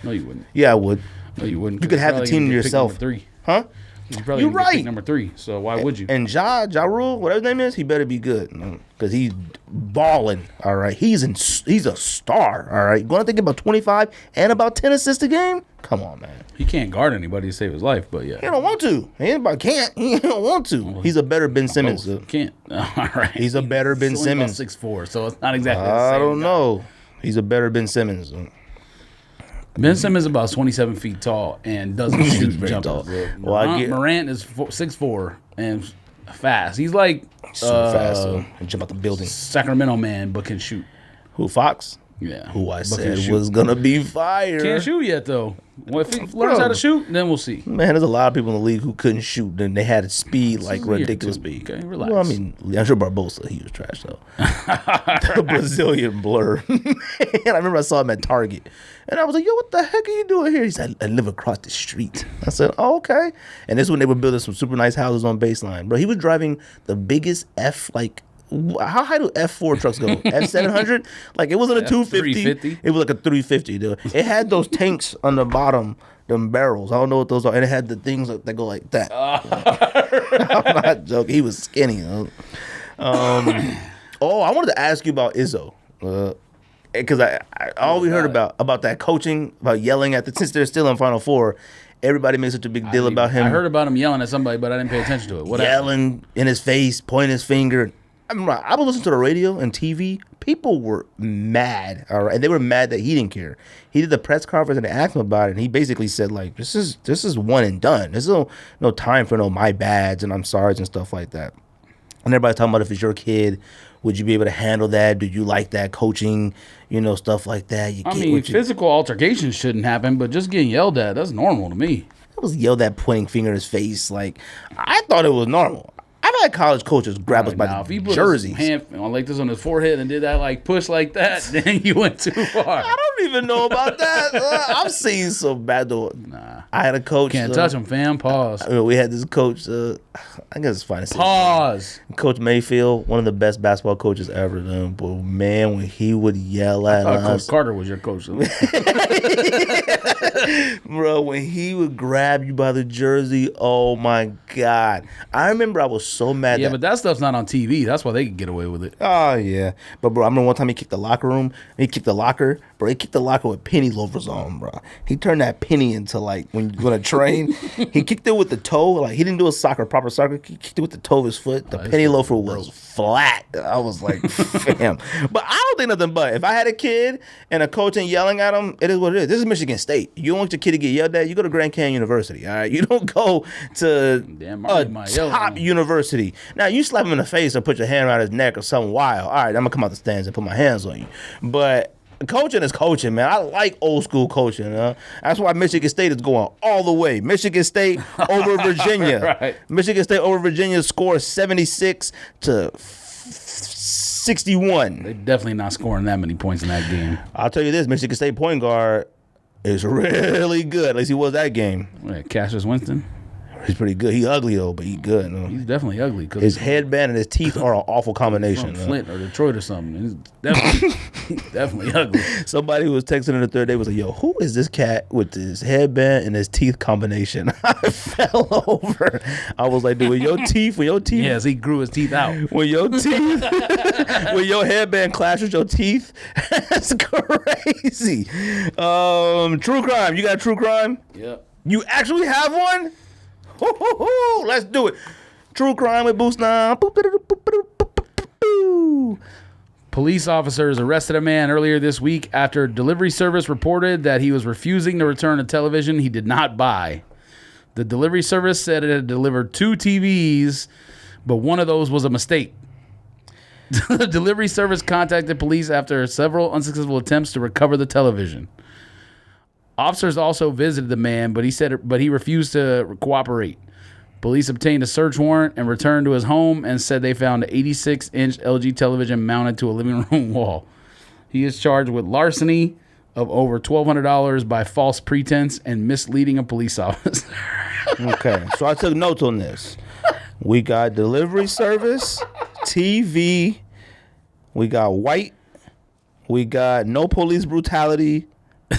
No, you wouldn't. Yeah, I would. No, you wouldn't. You could have the team to yourself. Huh? You're right. Pick number 3. So why would you? And Ja Rule, whatever his name is, he better be good because he's balling. All right, he's a star. All right, going to think about 25 and about 10 assists a game. Come on, man. He can't guard anybody to save his life, but yeah, he don't want to. He don't want to. Well, he's a better Ben Simmons. Can't. All right. He's a better Ben Simmons. 6'4", so it's not exactly. I don't know. He's a better Ben Simmons. Ben Simmons is about 27 feet tall and doesn't shoot jumpers. Morant is 6'4" and fast. He's like super fast. And jump out the building. Sacramento man, but can shoot. Who, Fox? Yeah. Who I said was gonna be fire. Can't shoot yet though. Well, if he learns how to shoot, then we'll see. Man, there's a lot of people in the league who couldn't shoot, and they had speed, like ridiculous speed. Okay, relax. Well, I mean, I'm sure Barbosa, he was trash though. The Brazilian blur. And I remember I saw him at Target, and I was like, "Yo, what the heck are you doing here?" He said, "I live across the street." I said, "Oh, okay." And this is when they were building some super nice houses on Baseline, bro. He was driving the biggest how high do F4 trucks go? F700? Like, it wasn't a 250. It was like a 350, dude. It had those tanks on the bottom, them barrels. I don't know what those are. And it had the things that go like that. I'm not joking. He was skinny. I wanted to ask you about Izzo. Because I all we heard about that coaching, about yelling since they're still in Final Four, everybody makes such a big deal about him. I heard about him yelling at somebody, but I didn't pay attention to it. What yelling in his face, pointing his finger. I was listening to the radio and TV. People were mad, all right, and they were mad that he didn't care. He did the press conference and they asked him about it, and he basically said like, "This is one and done. There's no time for no my bads and I'm sorry's and stuff like that." And everybody's talking about if it's your kid, would you be able to handle that? Do you like that coaching? Stuff like that. Physical altercations shouldn't happen, but just getting yelled at—that's normal to me. I was yelled at, pointing finger in his face. Like I thought it was normal. I've had college coaches grab us by the jerseys. If he put his hand like this on his forehead and did that like push like that, then you went too far. I don't even know about that. I've seen some bad though. Nah, I had a coach. Can't touch him, fam. Pause. We had this coach. I guess it's fine to say. Pause. Coach Mayfield, one of the best basketball coaches ever. But man, when he would yell at us, Coach Carter was your coach. Bro, when he would grab you by the jersey, oh my God! I remember I was so mad. Yeah, but that stuff's not on TV. That's why they could get away with it. Oh yeah, but bro, I remember one time he kicked the locker room. He kicked the locker, bro. He kicked the locker with penny loafers on, bro. He turned that penny into like when you're gonna train. He kicked it with the toe. Like he didn't do a proper soccer. He kicked it with the toe of his foot. The penny loafer was flat. I was like, fam. But I don't think nothing but if I had a kid and a coach ain't yelling at him, it is what it is. This is Michigan State. You want your kid to get yelled at, you go to Grand Canyon University. All right, you don't go to a top university. Now you slap him in the face or put your hand around his neck or something wild. All right, I'm gonna come out the stands and put my hands on you. But Coaching is coaching, man. I like old school coaching. That's why Michigan State is going all the way. Michigan State over Virginia. Right. Michigan State over Virginia scores 76 to 61. They're definitely not scoring that many points in that game. I'll tell you this: Michigan State point guard is really good. At least he was that game. Wait, Cassius Winston? He's pretty good. He ugly though, but he good. He's definitely ugly. His headband and his teeth are an awful combination. From Flint or Detroit or something. He's definitely, definitely ugly. Somebody who was texting in the third day was like, "Yo, who is this cat with his headband and his teeth combination?" I fell over. I was like, "Dude, when your teeth, Yes, he grew his teeth out. when your teeth, when your headband clashes with your teeth, that's crazy." True crime. You got true crime? Yep. You actually have one? Let's do it. True crime with Boost now. Police officers arrested a man earlier this week after delivery service reported that he was refusing to return a television he did not buy. The delivery service said it had delivered 2 TVs, but one of those was a mistake. The delivery service contacted police after several unsuccessful attempts to recover the television. Officers also visited the man, but he refused to cooperate. Police obtained a search warrant and returned to his home and said they found an 86-inch LG television mounted to a living room wall. He is charged with larceny of over $1,200 by false pretense and misleading a police officer. Okay, so I took notes on this. We got delivery service, TV, we got white, we got no police brutality,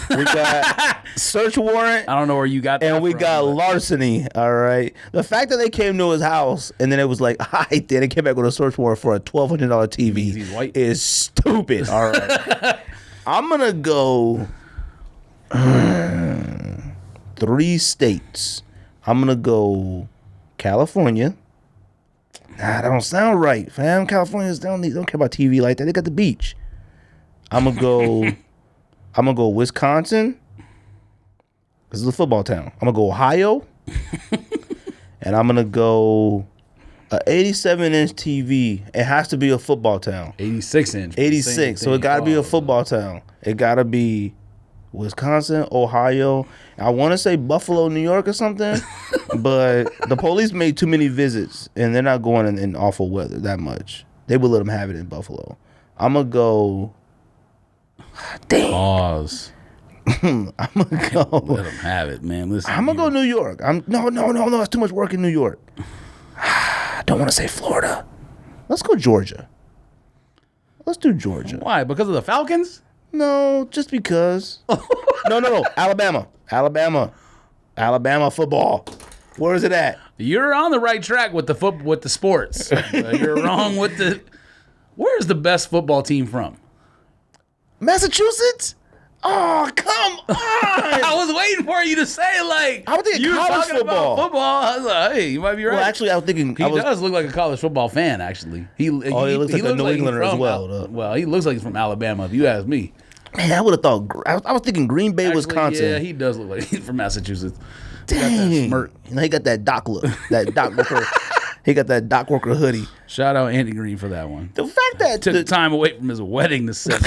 we got search warrant. I don't know where you got that and we from, got but- larceny. All right. The fact that they came to his house and then it was like, I did. They came back with a search warrant for a $1,200 TV He's white. is stupid. All right. I'm gonna go 3 states. I'm gonna go California. Nah, that don't sound right, fam. Californians don't care about TV like that. They got the beach. I'm gonna go Wisconsin. This is a football town. I'm gonna go Ohio. And I'm gonna go a 87-inch TV. It has to be a football town. 86-inch. 86. So it gotta be a football town. It gotta be Wisconsin, Ohio. I want to say Buffalo, New York or something. But the police made too many visits and they're not going in awful weather that much. They would let them have it in Buffalo. I'm gonna go. Damn. Pause. I'm gonna go. Let them have it, man. Listen, I'm gonna go New York. No. It's too much work in New York. I don't want to say Florida. Let's go Georgia. Let's do Georgia. Why? Because of the Falcons? No, just because. No. Alabama football. Where is it at? You're on the right track with the sports. You're wrong with the. Where's the best football team from? Massachusetts? Oh, come on. I was waiting for you to say, like, I was thinking you were college talking football. about football. I was like, hey, you might be right. Well, actually, I was thinking. He does look like a college football fan, actually. He looks like a New Englander as well, though. Well, he looks like he's from Alabama, if you ask me. Man, I would have thought. I was thinking Green Bay, Actually, Wisconsin. Yeah, he does look like he's from Massachusetts. Dang. He got that smirk. You know, he got that Doc look. That Doc Worker. He got that Doc Worker hoodie. Shout out Andy Green for that one. The fact that Took time away from his wedding to sit.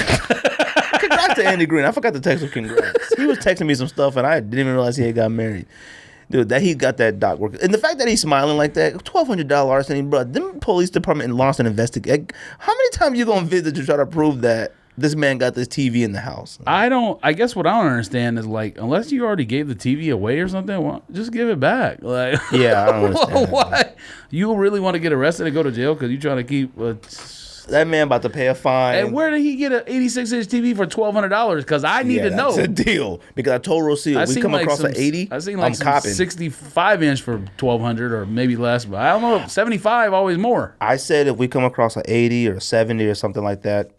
Congrats to Andy Green. I forgot to text him congrats. He was texting me some stuff and I didn't even realize he had got married. Dude, that he got that Doc Worker. And the fact that he's smiling like that, $1,200 larceny, bro. Them police department launched an investigation. How many times you gonna visit to try to prove that this man got this TV in the house? I guess what I don't understand is, like, unless you already gave the TV away or something, well, just give it back. Like, Yeah, I don't understand. What? You really want to get arrested and go to jail because you trying to keep that man about to pay a fine. And where did he get an 86-inch TV for $1,200? Because I need to know. That's a deal. Because I told Rocio, we come across an 80, I seen like I'm some copping. 65-inch for $1,200 or maybe less, but I don't know. 75, always more. I said if we come across an 80 or 70 or something like that,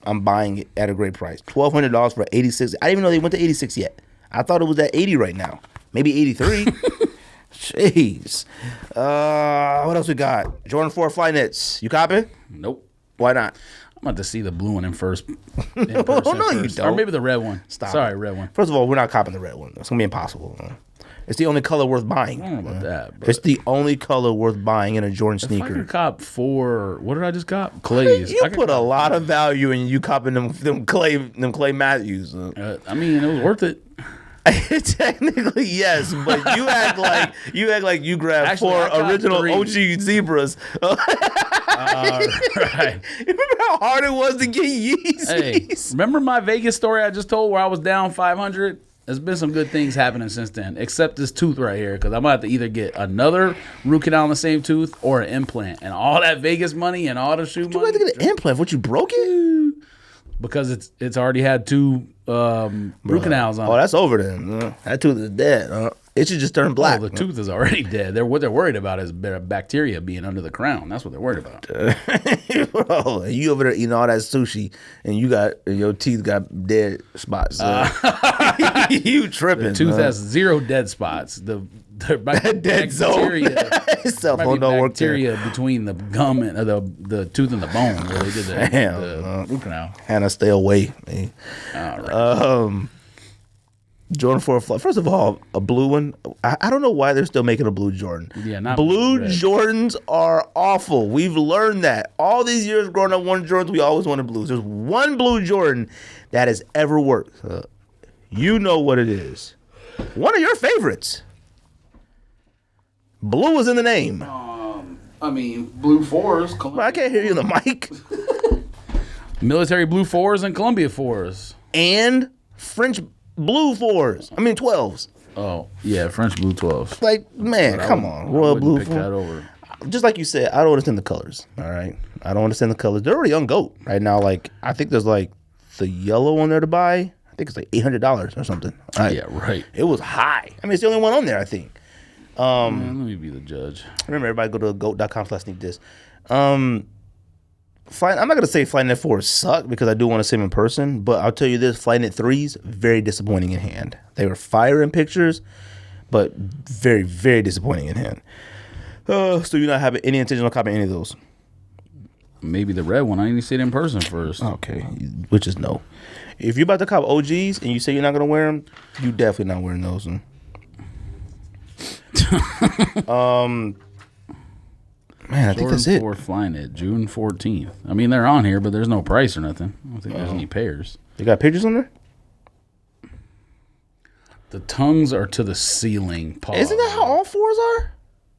I'm buying it at a great price. $1,200 for 86. I didn't even know they went to 86 yet. I thought it was at 80 right now. Maybe 83. Jeez. What else we got? Jordan 4 Flyknits. You copy? Nope. Why not? I'm about to see the blue one in first. No, you don't. Or maybe the red one. Stop Sorry, it. red one. First of all, we're not copping the red one. It's going to be impossible. It's the only color worth buying. I don't know about that. But It's the only color worth buying in a Jordan if I sneaker. could cop 4, what did I just cop? Clays. You I could put a cop- lot of value in you copping them Clay Matthews. I mean, it was worth it. Technically, yes, but you act like you grabbed Actually, 4 I got original 3. OG zebras. Right. Remember how hard it was to get Yeezys? Hey, remember my Vegas story I just told where I was down 500? There's been some good things happening since then, except this tooth right here, because I'm about to have to either get another root canal on the same tooth or an implant. And all that Vegas money and all the shoe You money. had to get an implant. What, you broke it? Because it's already had 2 root canals on Oh, it. that's over then. That tooth is dead. It should just turn black. Oh, the tooth is already dead. What they're worried about is bacteria being under the crown. That's what they're worried about. Bro, you over there eating all that sushi, and your teeth got dead spots. You tripping? Tooth has 0 dead spots. The Dead zone. Cell Might phone be don't work there. bacteria between the gum and the tooth and the bone where they did the root canal. Hannah, stay away. Man. All right. Jordan 4 Fly. First of all, a blue one. I don't know why they're still making a blue Jordan. Yeah, not blue red. Jordans are awful. We've learned that. All these years growing up, one Jordans, we always wanted blues. There's one blue Jordan that has ever worked. You know what it is. One of your favorites. Blue is in the name. I mean, blue 4s. Bro, I can't hear you in the mic. Military blue 4s and Columbia 4s. And French blue 4s. I mean 12s. Oh, yeah, French blue 12s. Like, man, come on. Royal blue. Pick that over. Just like you said, I don't understand the colors. All right, I don't understand the colors. They're already on GOAT right now. Like, I think there's like the yellow one there to buy. I think it's like $800 or something. Yeah, right. It was high. I mean, it's the only one on there, I think. Man, let me be the judge. Remember, everybody go to goat.com/sneakdiss. I'm not gonna say Flyknit 4s suck because I do want to see them in person, but I'll tell you this: Flyknit 3s very disappointing in hand. They were fire in pictures, but very, very disappointing in hand. So you're not having any intention of copying any of those? Maybe the red one. I need to see it in person first. Okay, which is no. If you're about to cop OGs and you say you're not gonna wear them, you definitely not wearing those. Man, I think that's it. Jordan 4 Flyknit, June 14th. I mean, they're on here, but there's no price or nothing. I don't think there's any pairs. You got pictures on there? The tongues are to the ceiling, Paul. Isn't that how all 4s are?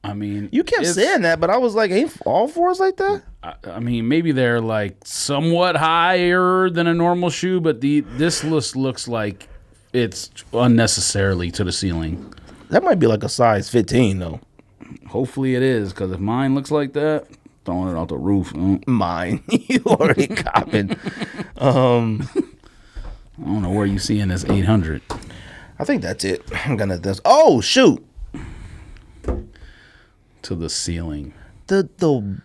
I mean, You kept saying that, but I was like, ain't all 4s like that? I mean, maybe they're like somewhat higher than a normal shoe, but this looks like it's unnecessarily to the ceiling. That might be like a size 15 though. Hopefully it is, because if mine looks like that, throwing it out the roof. Mine. You already copping. I don't know where you seeing this 800. I think that's it. I'm gonna this. Oh shoot. To the ceiling. The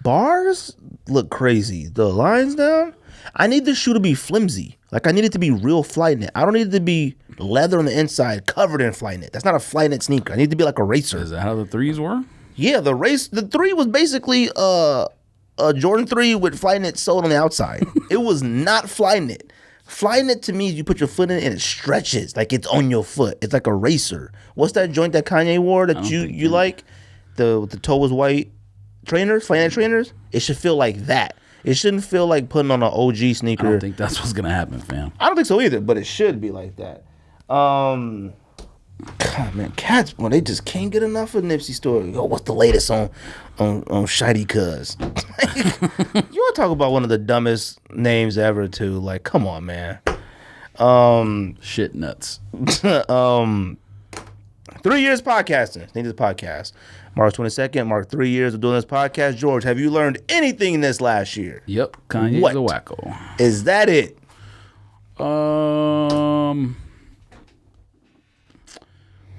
bars look crazy. The lines down. I need the shoe to be flimsy. Like I need it to be real Flyknit. I don't need it to be leather on the inside covered in Flyknit. That's not a Flyknit sneaker. I need it to be like a racer. Is that how the 3s were? Yeah, the 3 was basically a Jordan 3 with Flyknit sewed on the outside. It was not Flyknit. Flyknit to me is you put your foot in it and it stretches like it's on your foot. It's like a racer. What's that joint that Kanye wore that you like? The toe was white trainers, Flyknit trainers. It should feel like that. It shouldn't feel like putting on an OG sneaker. I don't think that's what's gonna happen, fam. I don't think so either, but it should be like that. God, man, cats, boy, they just can't get enough of Nipsey story. Yo, what's the latest on Shitey Cuz? You want to talk about one of the dumbest names ever, too? Like, come on, man. Shit nuts. 3 years podcasting. Need this podcast. March 22nd, mark 3 years of doing this podcast. George, have you learned anything this last year? Yep, Kanye's What? a wacko. Is that it?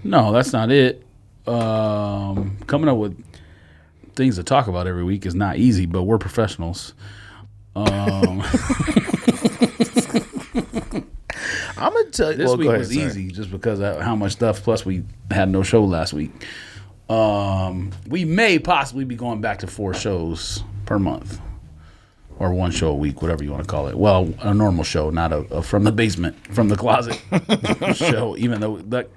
No, that's not it. Coming up with things to talk about every week is not easy, but we're professionals. I'm gonna tell you. This Well, week go ahead, was sorry. easy just because of how much stuff. Plus, we had no show last week. We may possibly be going back to 4 shows per month. or one show a week, whatever you want to call it. Well, a normal show, not a from the basement, from the closet show. Even though that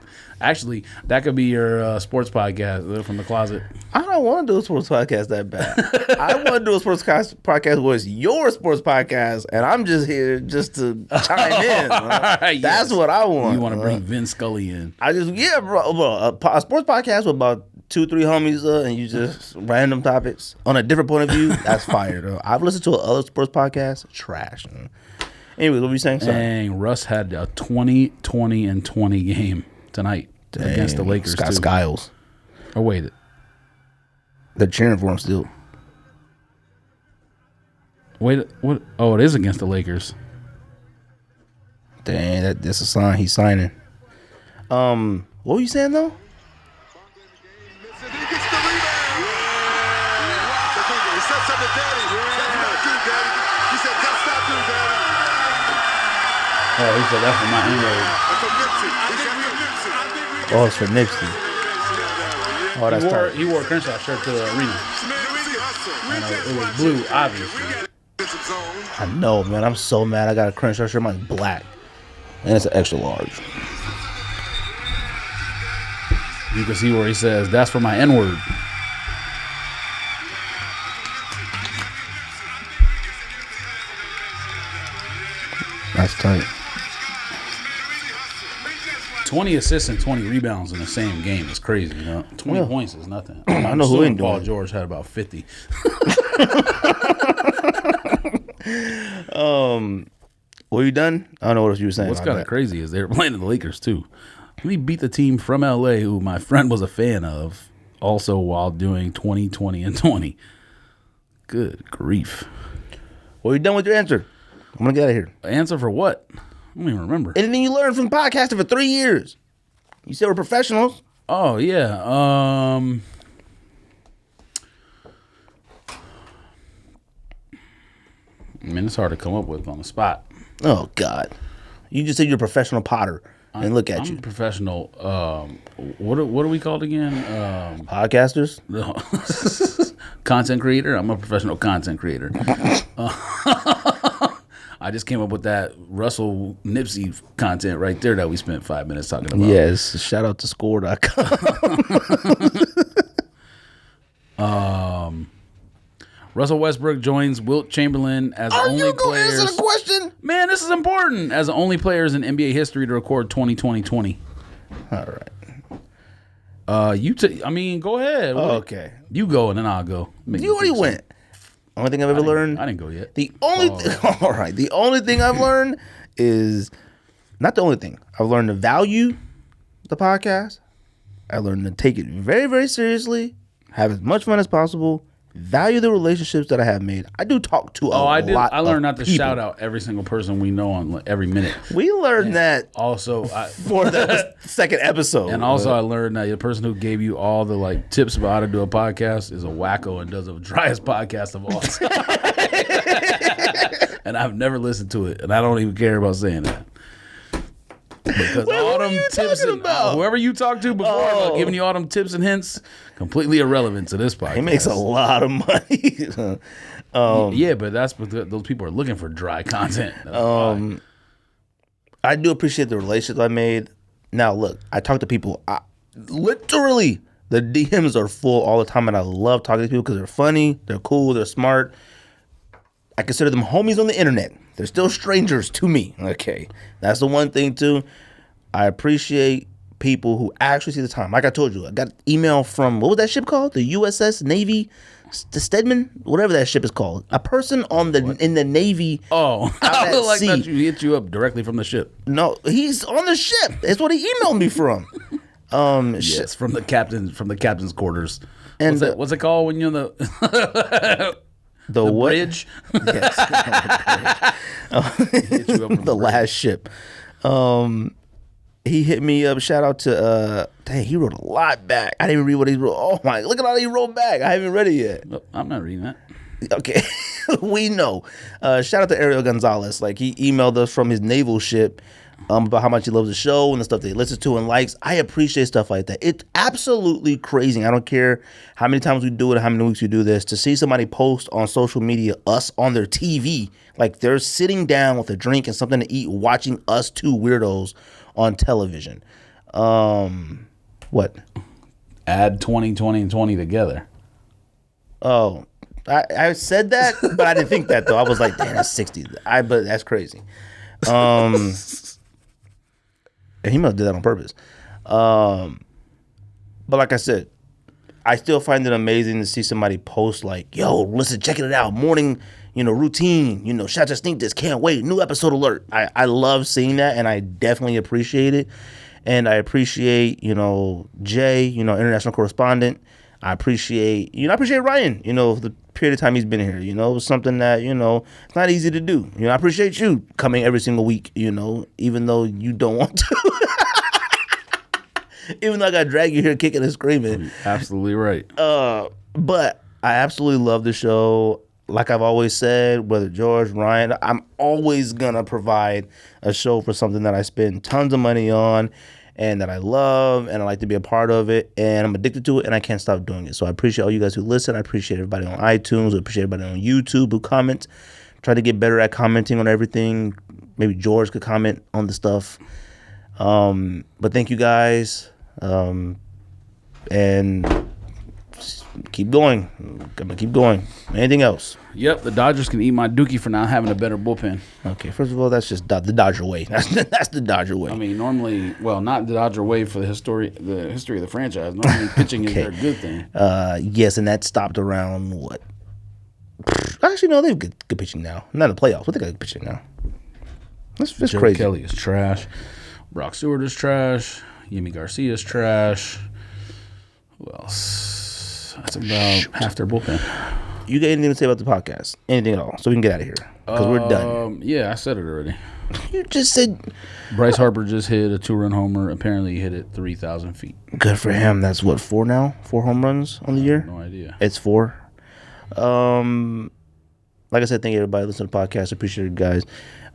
could be your sports podcast from the closet. I don't want to do a sports podcast that bad. I want to do a sports podcast where it's your sports podcast, and I'm just here just to chime in. Yes. That's what I want. You want to bring Vin Scully in? Bro. A sports podcast with about 2-3 homies, and you just random topics on a different point of view. That's fire, though. I've listened to other sports podcasts. Trash. Anyway, what were you saying? Sorry. Dang, Russ had a 20-20-20 game tonight against the Lakers. Scott too. Skiles. Oh wait, They're cheering for him still. what? Oh, it is against the Lakers. Dang, that's a sign he's signing. What were you saying though? Oh, he said that's for my N-word. Oh, it's for Nipsey. Oh, that's tight. He wore a Crenshaw shirt to the arena. And it was blue, obviously. I know, man. I'm so mad. I got a Crenshaw shirt. Mine's black, and it's an extra large. You can see where he says, "That's for my N-word." That's tight. 20 assists and 20 rebounds in the same game is crazy, you know? 20 points is nothing. I know who ain't doing Paul it. George had about 50. Were you done? I don't know what else you were saying. What's about kind of that. crazy is they were playing the Lakers, too. We beat the team from L.A. who my friend was a fan of, also while doing 20-20-20. Good grief. Well, you done with your answer? I'm gonna get out of here. Answer for what? I don't even remember. Anything you learned from podcasting for 3 years? You said we're professionals. Oh, yeah. I mean, it's hard to come up with on the spot. Oh God, you just said you're a professional potter, and look at I'm you, a professional. What are we called again? podcasters. Content creator. I'm a professional content creator. I just came up with that Russell Nipsey content right there that we spent 5 minutes talking about. Yes, shout out to score.com. Russell Westbrook joins Wilt Chamberlain as the only Are you gonna players. answer the question? Man, this is important. As the only players in NBA history to record 20-20-20. All right. I mean, go ahead. Okay. You go and then I'll go. You already went. Only thing I've ever learned. I didn't go yet. The only all right. The only thing I've learned is not the only thing. I've learned to value the podcast. I learned to take it very, very seriously. Have as much fun as possible. Value the relationships that I have made. I do talk to a lot. I learned not to people. shout out every single person we know on every minute. We learned that Also, for the second episode. and also I learned that the person who gave you all the tips about how to do a podcast is a wacko and does the driest podcast of all time. And I've never listened to it, and I don't even care about saying that. Because Wait, all what them are you tips talking and about? whoever you talked to before about giving you all them tips and hints, completely irrelevant to this podcast. He makes a lot of money. Yeah, but that's because those people are looking for dry content. That's why. I do appreciate the relationships I made. Now, look, I talk to people. Literally, the DMs are full all the time, and I love talking to people because they're funny, they're cool, they're smart. I consider them homies on the internet. They're still strangers to me. Okay, that's the one thing too. I appreciate people who actually see the time. Like I told you, I got an email from, what was that ship called? The USS Navy, the Stedman, whatever that ship is called. A person in the Navy. Oh, out I at would like sea. that you hit you up directly from the ship. No, he's on the ship. That's what he emailed me from. Yes, from the captain's quarters. And What's it called when you're in the the what? bridge? Yes, Hit you up from the last ship. He hit me up. Shout out to dang, he wrote a lot back. I didn't even read what he wrote. Oh my, look at all he wrote back. I haven't read it yet. Oh, I'm not reading that. Okay, we know. Shout out to Ariel Gonzalez. Like he emailed us from his naval ship. about how much he loves the show and the stuff that he listens to and likes. I appreciate stuff like that. It's absolutely crazy. I don't care how many times we do it, how many weeks we do this, to see somebody post on social media us on their TV, like they're sitting down with a drink and something to eat, watching us two weirdos on television. What? Add 20, 20, and 20 together. Oh, I said that, but I didn't think that though. I was like, damn, that's 60. But that's crazy. And he must have did that on purpose. But like I said, I still find it amazing to see somebody post like, yo, listen, checking it out. Morning, routine, shout out to Sneak This, can't wait. New episode alert. I love seeing that, and I definitely appreciate it. And I appreciate, Jay, international correspondent. I appreciate Ryan, the period of time he's been here. It was something that, it's not easy to do. I appreciate you coming every single week, even though you don't want to. Even though I got to drag you here kicking and screaming. You're absolutely right. But I absolutely love the show. Like I've always said, whether George, Ryan, I'm always going to provide a show for something that I spend tons of money on and that I love, and I like to be a part of it, and I'm addicted to it, and I can't stop doing it. So I appreciate all you guys who listen. I appreciate everybody on iTunes. I appreciate everybody on YouTube who comments. Try to get better at commenting on everything. Maybe George could comment on the stuff. But thank you guys, and keep going. I'm gonna keep going. Anything else? Yep, the Dodgers can eat my dookie for not having a better bullpen. Okay, first of all, that's just the Dodger way. That's the Dodger way. I mean, normally, well, not the Dodger way for the history of the franchise. Normally, pitching is their good thing. Yes, and that stopped around what? Actually, no, they have good pitching now. Not in the playoffs, but they got good pitching now. That's Joe crazy. Kelly is trash. Brock Stewart is trash. Yimi Garcia is trash. Who else? That's about half their bullpen. You got anything to say about the podcast? Anything at all? So we can get out of here because we're done. Yeah, I said it already. You just said Bryce Harper just hit a 2-run homer. Apparently, he hit it 3,000 feet. Good for him. That's what, 4 now? 4 home runs on the year? No idea. It's 4. Like I said, thank you everybody listening to the podcast. Appreciate it, guys.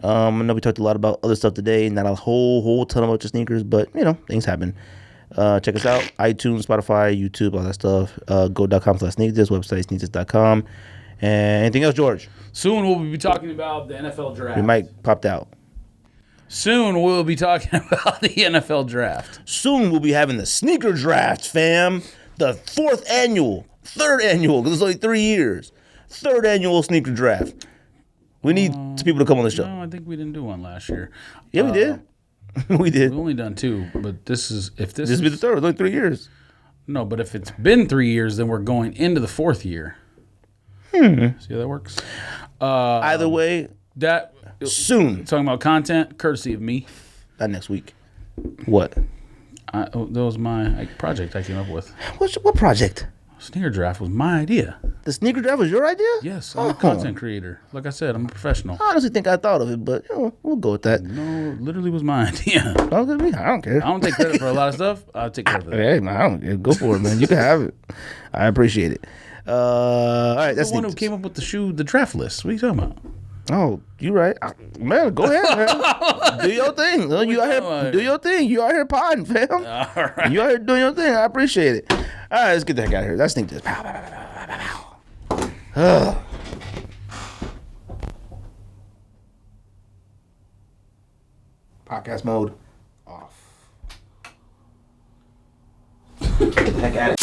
I know we talked a lot about other stuff today, not a whole ton about your sneakers, but things happen. Check us out, iTunes, Spotify, YouTube, all that stuff. Go.com/sneakthis, website sneakthis.com. And anything else, George? Soon we'll be talking about the NFL draft. Your mic popped out. Soon we'll be talking about the NFL draft. Soon we'll be having the sneaker draft, fam. The 3rd annual, because it's only 3 years. 3rd annual sneaker draft. We need some people to come on the show. No, I think we didn't do one last year. Yeah, we did. We did. We've only done 2, but this will be the 3rd. It's only 3 years. No, but if it's been 3 years, then we're going into the 4th year. See how that works? Either way, That soon. talking about content, courtesy of me. Not next week. What? That was my project I came up with. What project? Sneaker draft was my idea. The sneaker draft was your idea? Yes, I'm a content creator. Like I said, I'm a professional. I honestly think I thought of it, but we'll go with that. No, it literally was my idea. I don't care. I don't take credit for a lot of stuff. I'll take credit for it. Hey, man, I don't care. Go for it, man. You can have it. I appreciate it. All right, that's the one who came up with the draft list. What are you talking about? Oh, you right. Man, go ahead, man. Do your thing. You out here, do your thing. You out here potting, fam. All right. You out here doing your thing. I appreciate it. All right, let's get the heck out of here. Let's think this. Pow, pow, pow, pow, pow, pow. Podcast mode off. Get the heck out of here.